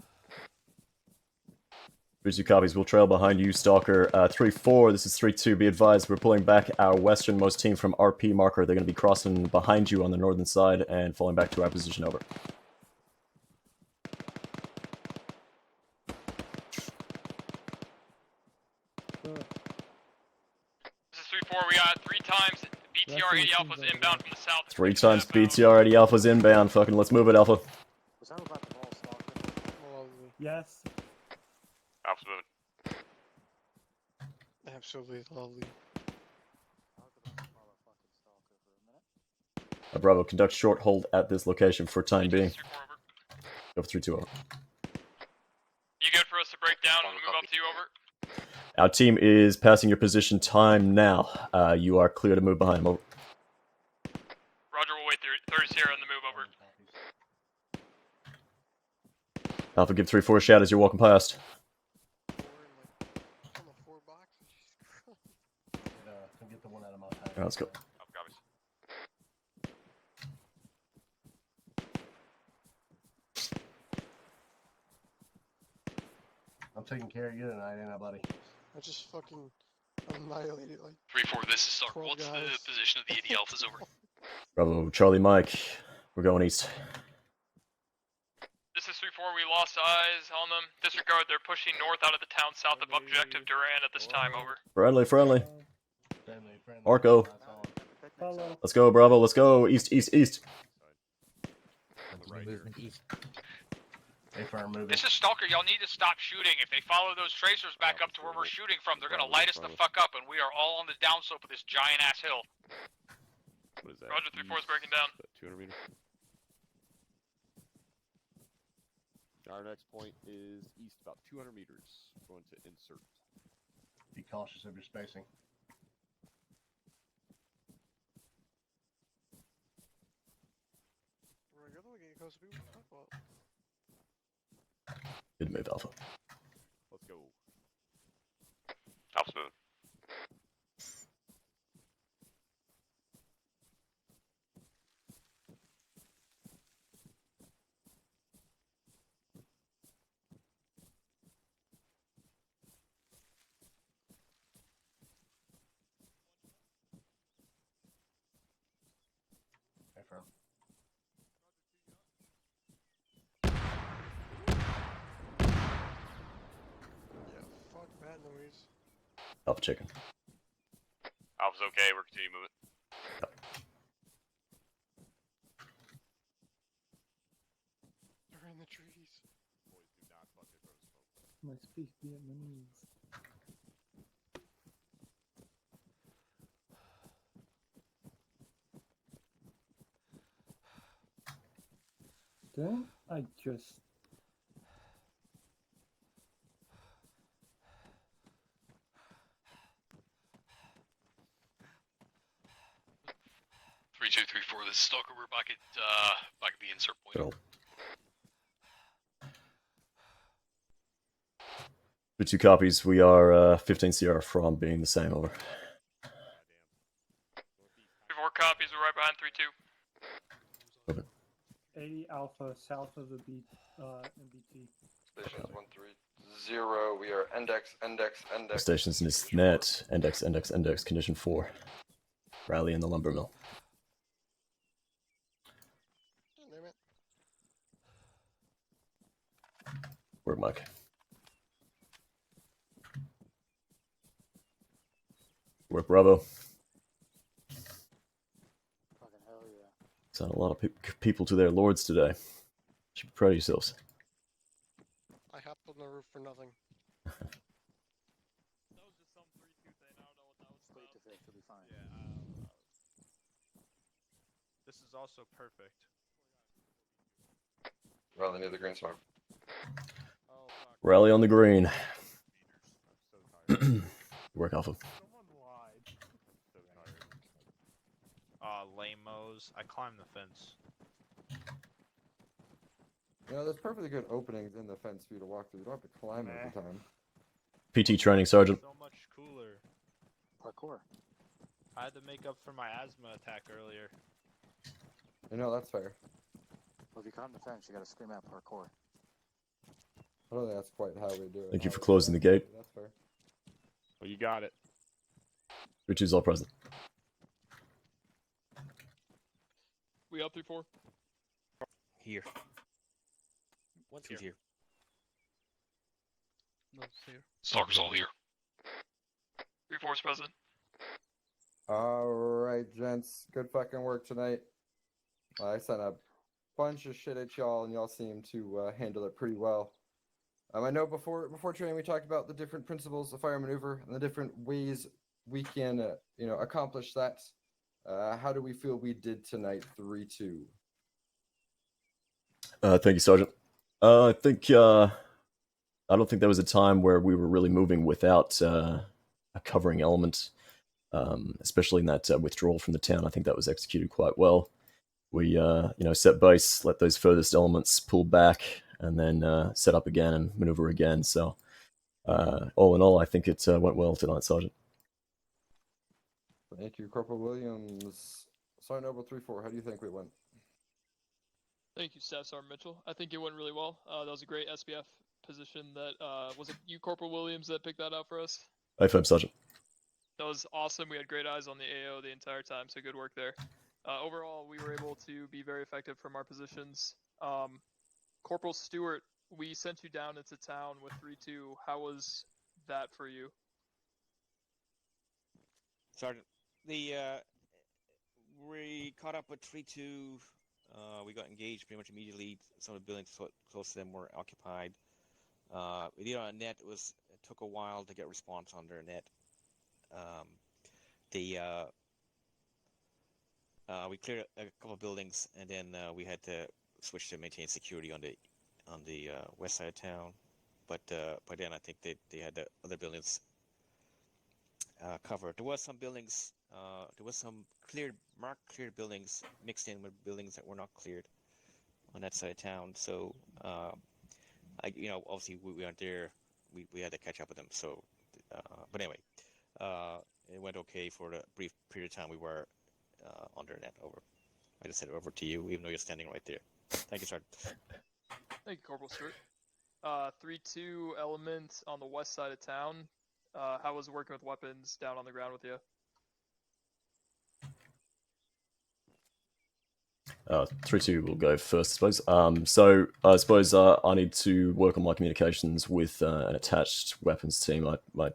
3-2 copies. We'll trail behind you, Stalker. 3-4. This is 3-2. Be advised, we're pulling back our westernmost team from RP marker. They're going to be crossing behind you on the northern side and falling back to our position. Over. This is 3-4. We got 3 times BTR 80 Alpha's inbound from the south. 3 times BTR 80 Alpha's inbound. Fucking let's move it, Alpha. Was that about the ball, Stalker? Yes. Alpha's moving. Absolutely lovely. Bravo, conduct short hold at this location for time being. Go for 3-2 over. You good for us to break down and move up to you? Over. Our team is passing your position time now. You are clear to move behind them. Over. Roger, we'll wait there. Third here on the move. Over. Alpha, give 3-4 a shout as you're walking past. Get the one out of my time. Alright, let's go. I'm taking care of you tonight, ain't I, buddy? I just fucking annihilated like 3-4. This is Stalker. What's the position of the 80 Alphas? Over. Bravo, Charlie Mike. We're going east. This is 3-4. We lost eyes on them. Disregard. They're pushing north out of the town south of objective Duran at this time. Over. Friendly, friendly. Arco. Let's go, Bravo. Let's go. East, east, east. This is Stalker. Y'all need to stop shooting. If they follow those tracers back up to where we're shooting from, they're gonna light us the fuck up, and we are all on the downslope of this giant ass hill. What is that? Roger, 3-4 is breaking down. 200 meters. Our next point is east about 200 meters. Going to insert. Be cautious of your spacing. Good move, Alpha. Let's go. Alpha's moving. Hey, firm. Fuck that noise. Alpha chicken. Alpha's okay. We're continuing moving. They're in the trees. Boys, do not fucking throw smoke. My speak Vietnamese. Didn't I just... Three, two, three, four. This is Stalker. We're back at the insert point. Cool. 2 copies. We are 15 Sierra from being the same. Over. 4 copies. We're right behind 3-2. Okay. 80 Alpha south of the MBT. Stations 130. We are EndEx. Stations is net. EndEx. Condition 4. Rally in the lumber mill. Word, Mike. Work, Bravo. Fucking hell yeah. Sent a lot of people to their lords today. Should be proud of yourselves. I hopped on the roof for nothing. Should be fine. Yeah. This is also perfect. Rally near the green smoke. Rally on the green. Work, Alpha. Lamos. I climbed the fence. You know, there's perfectly good openings in the fence for you to walk through. You don't have to climb every time. PT training, Sergeant. So much cooler. Parkour. I had to make up for my asthma attack earlier. You know, that's fair. Well, if you climb the fence, you gotta scream out parkour. I don't think that's quite how we do it. Thank you for closing the gate. That's fair. Well, you got it. 3-2's all present. We up 3-4. Here. What's here? Stalker's all here. 3-4's present. Alright, gents. Good fucking work tonight. I sent a bunch of shit at y'all, and y'all seem to handle it pretty well. I know before training we talked about the different principles of fire maneuver and the different ways we can, accomplish that. How do we feel we did tonight, 3-2? Thank you, Sergeant. I don't think there was a time where we were really moving without a covering element, especially in that withdrawal from the town. I think that was executed quite well. We, set base, let those furthest elements pull back, and then set up again and maneuver again. So, all in all, I think it went well tonight, Sergeant. Thank you, Corporal Williams. Sergeant Noble 3-4, how do you think we went? Thank you, Staff Sergeant Mitchell. I think it went really well. That was a great SBF position. That was it you, Corporal Williams, that picked that out for us? AFM, Sergeant. That was awesome. We had great eyes on the AO the entire time, so good work there. Overall, we were able to be very effective from our positions. Corporal Stewart, we sent you down into town with 3-2. How was that for you? Sergeant, we caught up with 3-2. We got engaged pretty much immediately. Some of the buildings close to them were occupied. We did on a net. It took a while to get response on their net. We cleared a couple of buildings, and then we had to switch to maintain security on the west side of town. But by then, I think they had the other buildings covered. There was some buildings. There was some marked cleared buildings mixed in with buildings that were not cleared on that side of town. So, obviously we aren't there. We had to catch up with them. So, but anyway, it went okay for the brief period of time we were under net. Over. I just said it over to you, even though you're standing right there. Thank you, Sergeant. Thank you, Corporal Stewart. 3-2 element on the west side of town. How was working with weapons down on the ground with you? 3-2 will go first, I suppose. So I suppose I need to work on my communications with an attached weapons team. My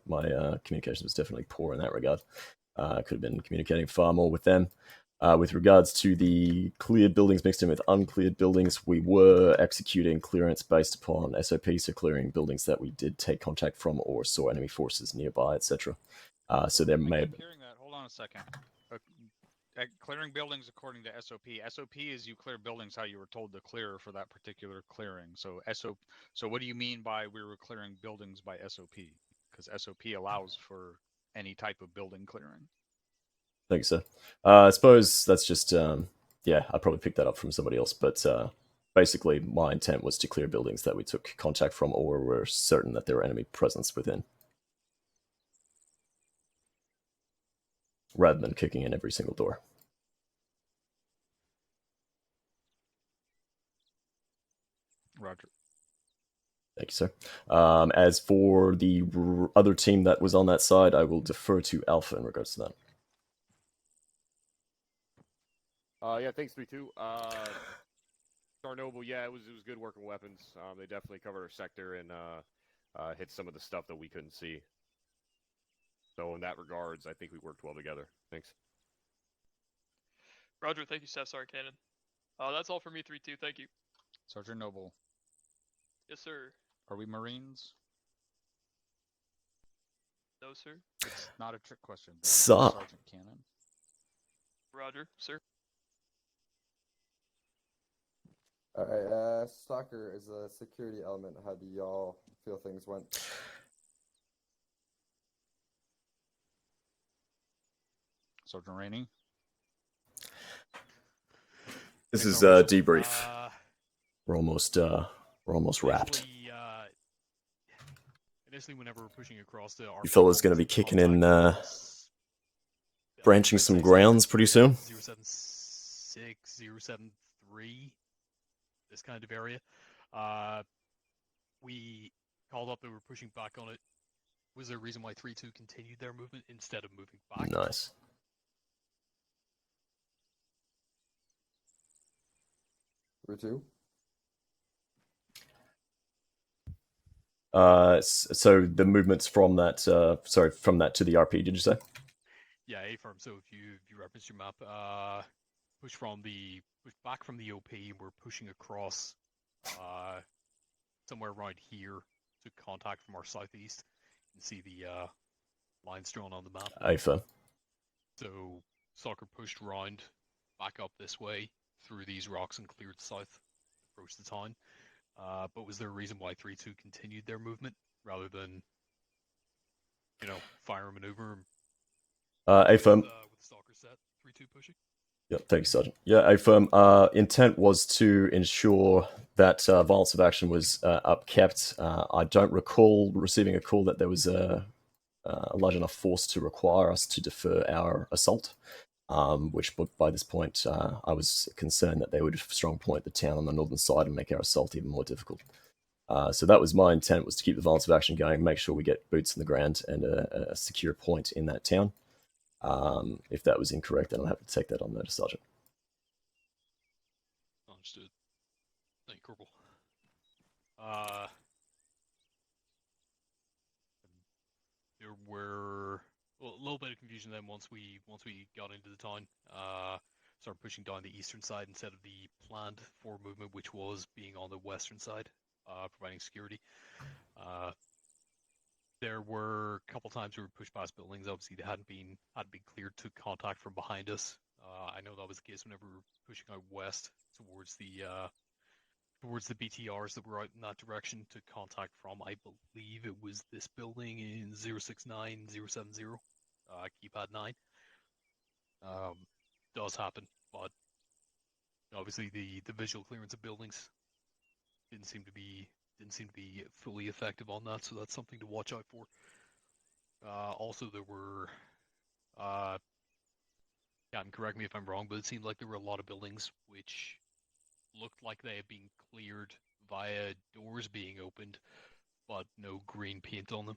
communication was definitely poor in that regard. Could have been communicating far more with them. With regards to the cleared buildings mixed in with uncleared buildings, we were executing clearance based upon SOP, so clearing buildings that we did take contact from or saw enemy forces nearby, etc. So there may have been... Hearing that, hold on a second. Clearing buildings according to SOP. SOP is you clear buildings how you were told to clear for that particular clearing. So So what do you mean by we were clearing buildings by SOP? Because SOP allows for any type of building clearing. Thank you, sir. I suppose that's just, yeah, I probably picked that up from somebody else, but basically my intent was to clear buildings that we took contact from or were certain that there were enemy presence within, rather than kicking in every single door. Roger. Thank you, sir. As for the other team that was on that side, I will defer to Alpha in regards to that. Yeah, thanks, 3-2. Noble, yeah, it was good working weapons. They definitely covered our sector and hit some of the stuff that we couldn't see. So in that regards, I think we worked well together. Thanks. Roger, thank you, Staff Sergeant Cannon. That's all for me, 3-2. Thank you. Sergeant Noble. Yes, sir. Are we Marines? No, sir. It's not a trick question. Sup? Sergeant Cannon. Roger, sir. Alright, Stalker is a security element. How do y'all feel things went? Sergeant Rainey. This is Debrief. We're almost wrapped. Initially, whenever we're pushing across the... You fellas going to be kicking in, branching some grounds pretty soon? 076, 073, this kind of area. We called up that we're pushing back on it. Was there a reason why 3-2 continued their movement instead of moving back? Nice. Route 2? So the movements from that, from that to the RP, did you say? Yeah, A-firm. So if you reference your map, push back from the OP, and we're pushing across somewhere around here to contact from our southeast. You can see the lines drawn on the map. A-firm. So Stalker pushed round back up this way through these rocks and cleared south, approached the town. But was there a reason why 3-2 continued their movement rather than, fire and maneuver? A-firm. With Stalker set, 3-2 pushing. Yeah, thank you, Sergeant. Yeah, A-firm. Intent was to ensure that violence of action was upkept. I don't recall receiving a call that there was a large enough force to require us to defer our assault. Which by this point, I was concerned that they would strong point the town on the northern side and make our assault even more difficult. So that was my intent, was to keep the violence of action going, make sure we get boots in the ground and a secure point in that town. If that was incorrect, then I'll have to take that on notice, Sergeant. Understood. Thank you, Corporal. There were a little bit of confusion then once we got into the town. Started pushing down the eastern side instead of the planned forward movement, which was being on the western side, providing security. There were a couple times we were pushed past buildings. Obviously, they hadn't been cleared to contact from behind us. I know that was the case whenever we were pushing out west towards the BTRs that were out in that direction to contact from. I believe it was this building in 069, 070, keypad 9. Does happen, but obviously the visual clearance of buildings didn't seem to be fully effective on that, so that's something to watch out for. Also, there were, and correct me if I'm wrong, but it seemed like there were a lot of buildings which looked like they had been cleared via doors being opened, but no green paint on them.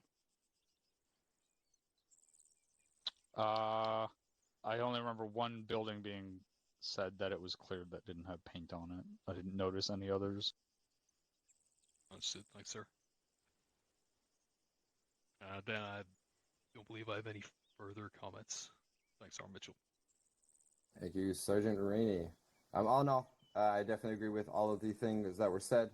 I only remember one building being said that it was cleared that didn't have paint on it. I didn't notice any others. Understood. Thanks, sir. Then I don't believe I have any further comments. Thanks, Arma Mitchell. Thank you, Sergeant Rainey. All in all, I definitely agree with all of the things that were said.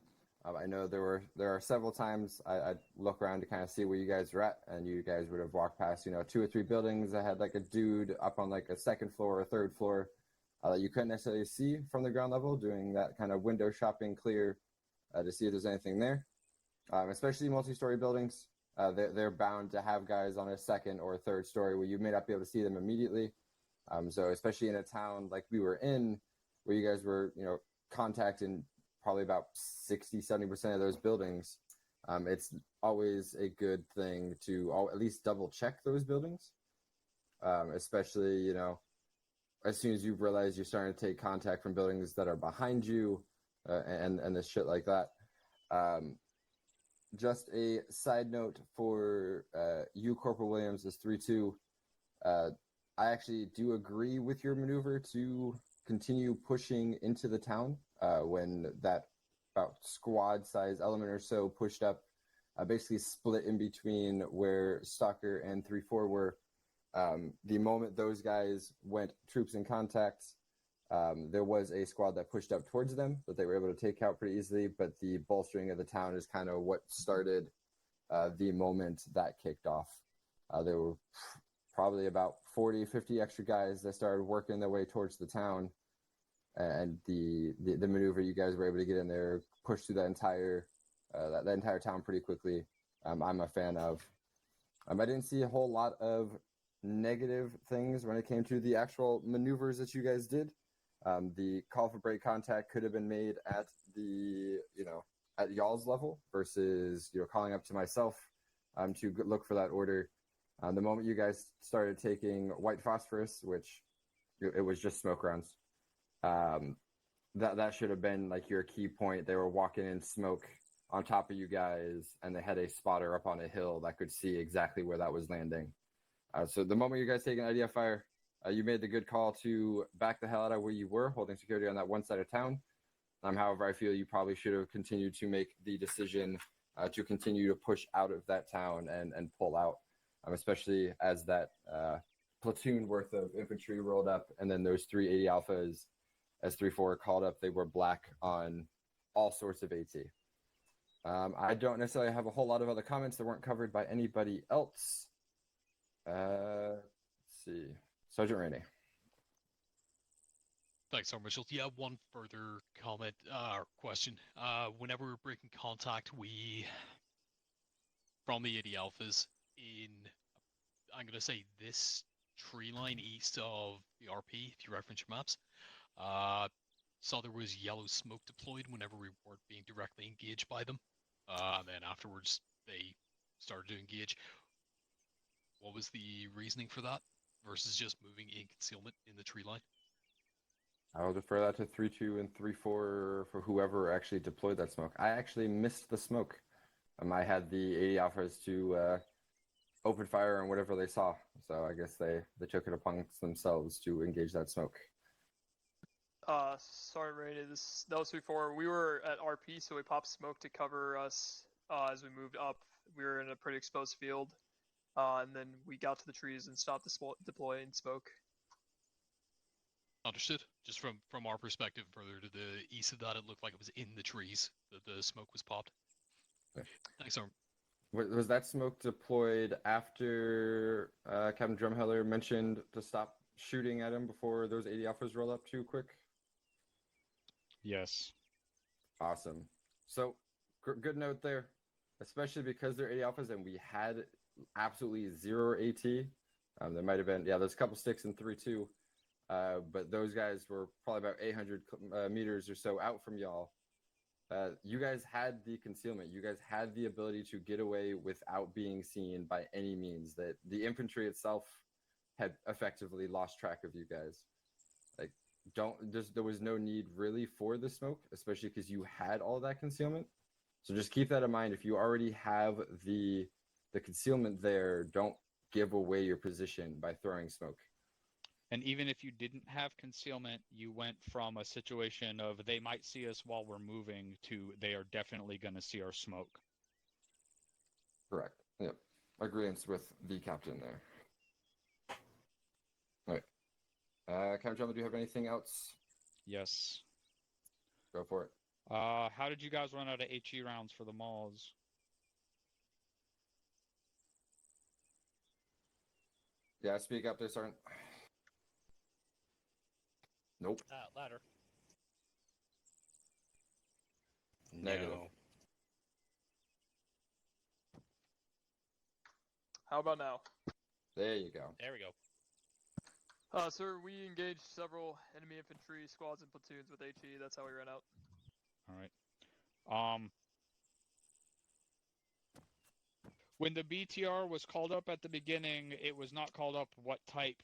I know there are several times I'd look around to kind of see where you guys were at, and you guys would have walked past, 2 or 3 buildings that had like a dude up on like a second floor or third floor that you couldn't necessarily see from the ground level, doing that kind of window shopping clear to see if there's anything there. Especially multi-story buildings, they're bound to have guys on a second or third story where you may not be able to see them immediately. So especially in a town like we were in, where you guys were, contacting probably about 60-70% of those buildings, it's always a good thing to at least double check those buildings, especially, as soon as you realize you're starting to take contact from buildings that are behind you and this shit like that. Just a side note for you, Corporal Williams, is 3-2. I actually do agree with your maneuver to continue pushing into the town when that about squad-sized element or so pushed up, basically split in between where Stalker and 3-4 were. The moment those guys went troops in contact, there was a squad that pushed up towards them that they were able to take out pretty easily, but the bolstering of the town is kind of what started the moment that kicked off. There were probably about 40-50 extra guys that started working their way towards the town, and the maneuver you guys were able to get in there, push through that entire town pretty quickly. I'm a fan of. I didn't see a whole lot of negative things when it came to the actual maneuvers that you guys did. The call for break contact could have been made at the at y'all's level versus calling up to myself to look for that order. The moment you guys started taking white phosphorus, which it was just smoke rounds, that should have been like your key point. They were walking in smoke on top of you guys, and they had a spotter up on a hill that could see exactly where that was landing. So the moment you guys take an idea fire, you made the good call to back the hell out of where you were, holding security on that one side of town. However, I feel you probably should have continued to make the decision to continue to push out of that town and pull out, especially as that platoon worth of infantry rolled up, and then those 380 Alphas, as 3-4 called up, they were black on all sorts of AT. I don't necessarily have a whole lot of other comments that weren't covered by anybody else. Let's see. Sergeant Rainey. Thanks, Arma Mitchell. Yeah, one further comment or question. Whenever we're breaking contact, from the 80 Alphas in, I'm going to say this tree line east of the RP, if you reference your maps, saw there was yellow smoke deployed whenever we weren't being directly engaged by them. And then afterwards, they started to engage. What was the reasoning for that versus just moving in concealment in the tree line? I'll defer that to 3-2 and 3-4 for whoever actually deployed that smoke. I actually missed the smoke. I had the 80 Alphas to open fire on whatever they saw. So I guess they took it upon themselves to engage that smoke. Sorry, Rainey, that was 3-4. We were at RP, so we popped smoke to cover us as we moved up. We were in a pretty exposed field, and then we got to the trees and stopped deploying smoke. Understood. Just from our perspective, further to the east of that, it looked like it was in the trees that the smoke was popped. Okay. Thanks, Arm. Was that smoke deployed after Captain Drumheller mentioned to stop shooting at him before those 80 Alphas roll up too quick? Yes. Awesome. So, good note there, especially because they're 80 Alphas and we had absolutely zero AT. There might have been, there's a couple sticks in 3-2, but those guys were probably about 800 meters or so out from y'all. You guys had the concealment. You guys had the ability to get away without being seen by any means. That the infantry itself had effectively lost track of you guys. Like, there was no need really for the smoke, especially because you had all that concealment. So just keep that in mind. If you already have the concealment there, don't give away your position by throwing smoke. And even if you didn't have concealment, you went from a situation of they might see us while we're moving to they are definitely going to see our smoke. Correct. Yep. Agreement with the captain there. All right. Captain Drummer, do you have anything else? Yes. Go for it. How did you guys run out of HE rounds for the malls? Yeah, speak up there, Sergeant. Nope. Ladder. Negative. No. How about now? There you go. There we go. Sir, we engaged several enemy infantry squads and platoons with HE. That's how we ran out. All right. When the BTR was called up at the beginning, it was not called up what type.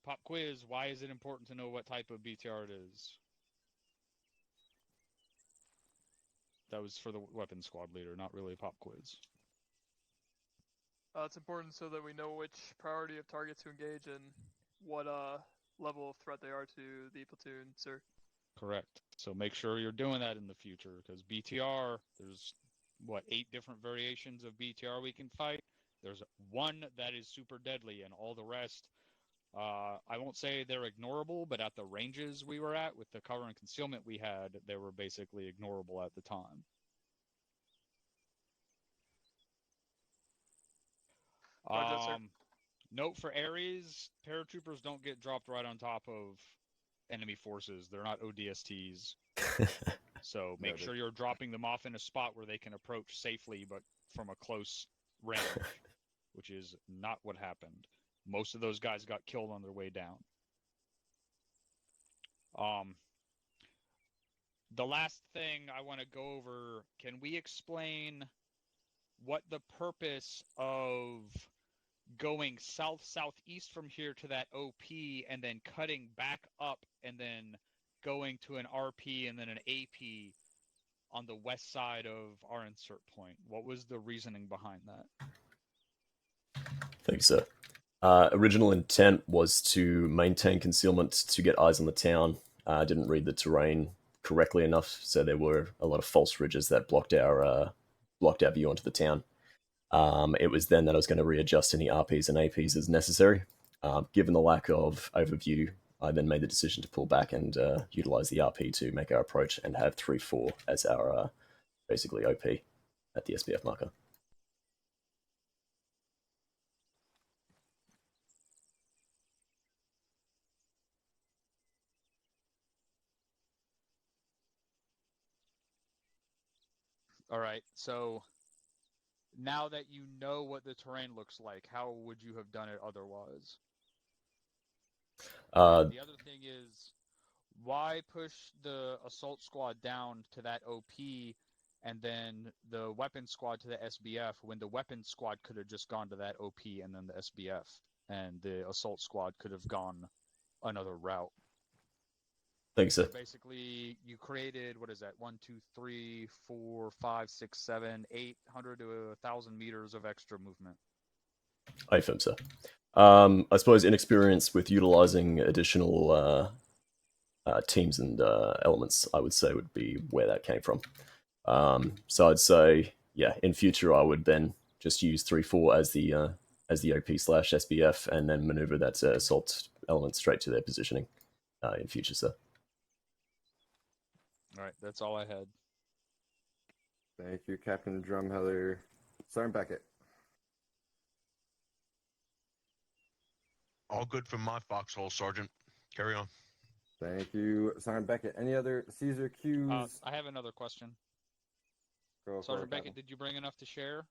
Pop quiz, why is it important to know what type of BTR it is? That was for the weapons squad leader, not really a pop quiz. It's important so that we know which priority of targets to engage and what level of threat they are to the platoon, sir. Correct. So make sure you're doing that in the future, because BTR, there's, 8 different variations of BTR we can fight. There's one that is super deadly, and all the rest, I won't say they're ignorable, but at the ranges we were at, with the cover and concealment we had, they were basically ignorable at the time. Roger, sir. Note for Ares, paratroopers don't get dropped right on top of enemy forces. They're not ODSTs. So make sure you're dropping them off in a spot where they can approach safely, but from a close range, which is not what happened. Most of those guys got killed on their way down. The last thing I want to go over, can we explain what the purpose of going south-southeast from here to that OP and then cutting back up and then going to an RP and then an AP on the west side of our insert point? What was the reasoning behind that? Thanks, sir. Original intent was to maintain concealment to get eyes on the town. I didn't read the terrain correctly enough, so there were a lot of false ridges that blocked our view onto the town. It was then that I was going to readjust any RPs and APs as necessary. Given the lack of overview, I then made the decision to pull back and utilize the RP to make our approach and have 3-4 as our basically OP at the SBF marker. All right, so now that you know what the terrain looks like, how would you have done it otherwise? The other thing is, why push the assault squad down to that OP and then the weapons squad to the SBF when the weapons squad could have just gone to that OP and then the SBF, and the assault squad could have gone another route? Thanks, sir. Basically, you created, 1, 2, 3, 4, 5, 6, 7, 800 to 1,000 meters of extra movement. I affirm, sir. I suppose inexperience with utilizing additional teams and elements, I would say, would be where that came from. So I'd say, yeah, in future I would then just use 3-4 as the OP/SBF and then maneuver that assault element straight to their positioning in future, sir. All right, that's all I had. Thank you, Captain Drumheller. Sergeant Beckett. All good from my foxhole, Sergeant. Carry on. Thank you, Sergeant Beckett. Any other Caesar Q's? I have another question. Go for Sergeant it, Beckett, Captain. did you bring enough to share?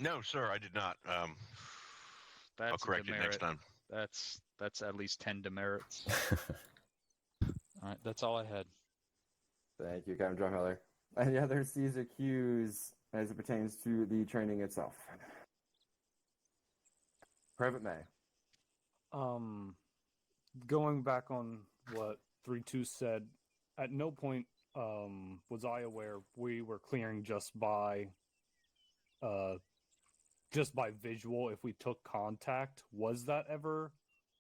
No, sir, I did not. That's I'll correct it next time. That's at least 10 demerits. All right, that's all I had. Thank you, Captain Drumheller. Any other Caesar Q's as it pertains to the training itself? Private May. Going back on what 3-2 said, at no point was I aware we were clearing just by visual if we took contact. Was that ever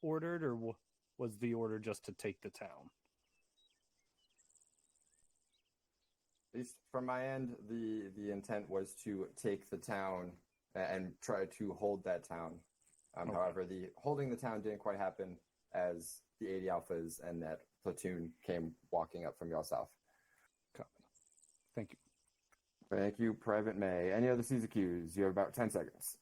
ordered, or was the order just to take the town? At least from my end, the intent was to take the town and try to hold that town. Okay. However, the holding the town didn't quite happen as the 80 Alphas and that platoon came walking up from your south. Copy. Thank you. Thank you, Private May. Any other C's accused? You have about 10 seconds.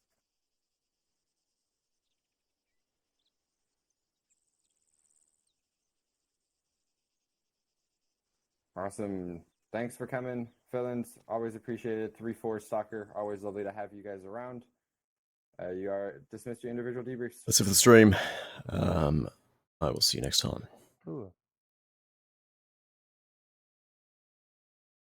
Awesome. Thanks for coming, Villains. Always appreciated. 3-4 Stalker. Always lovely to have you guys around. You are dismissed your individual debriefs. That's it for the stream. I will see you next time. Ooh.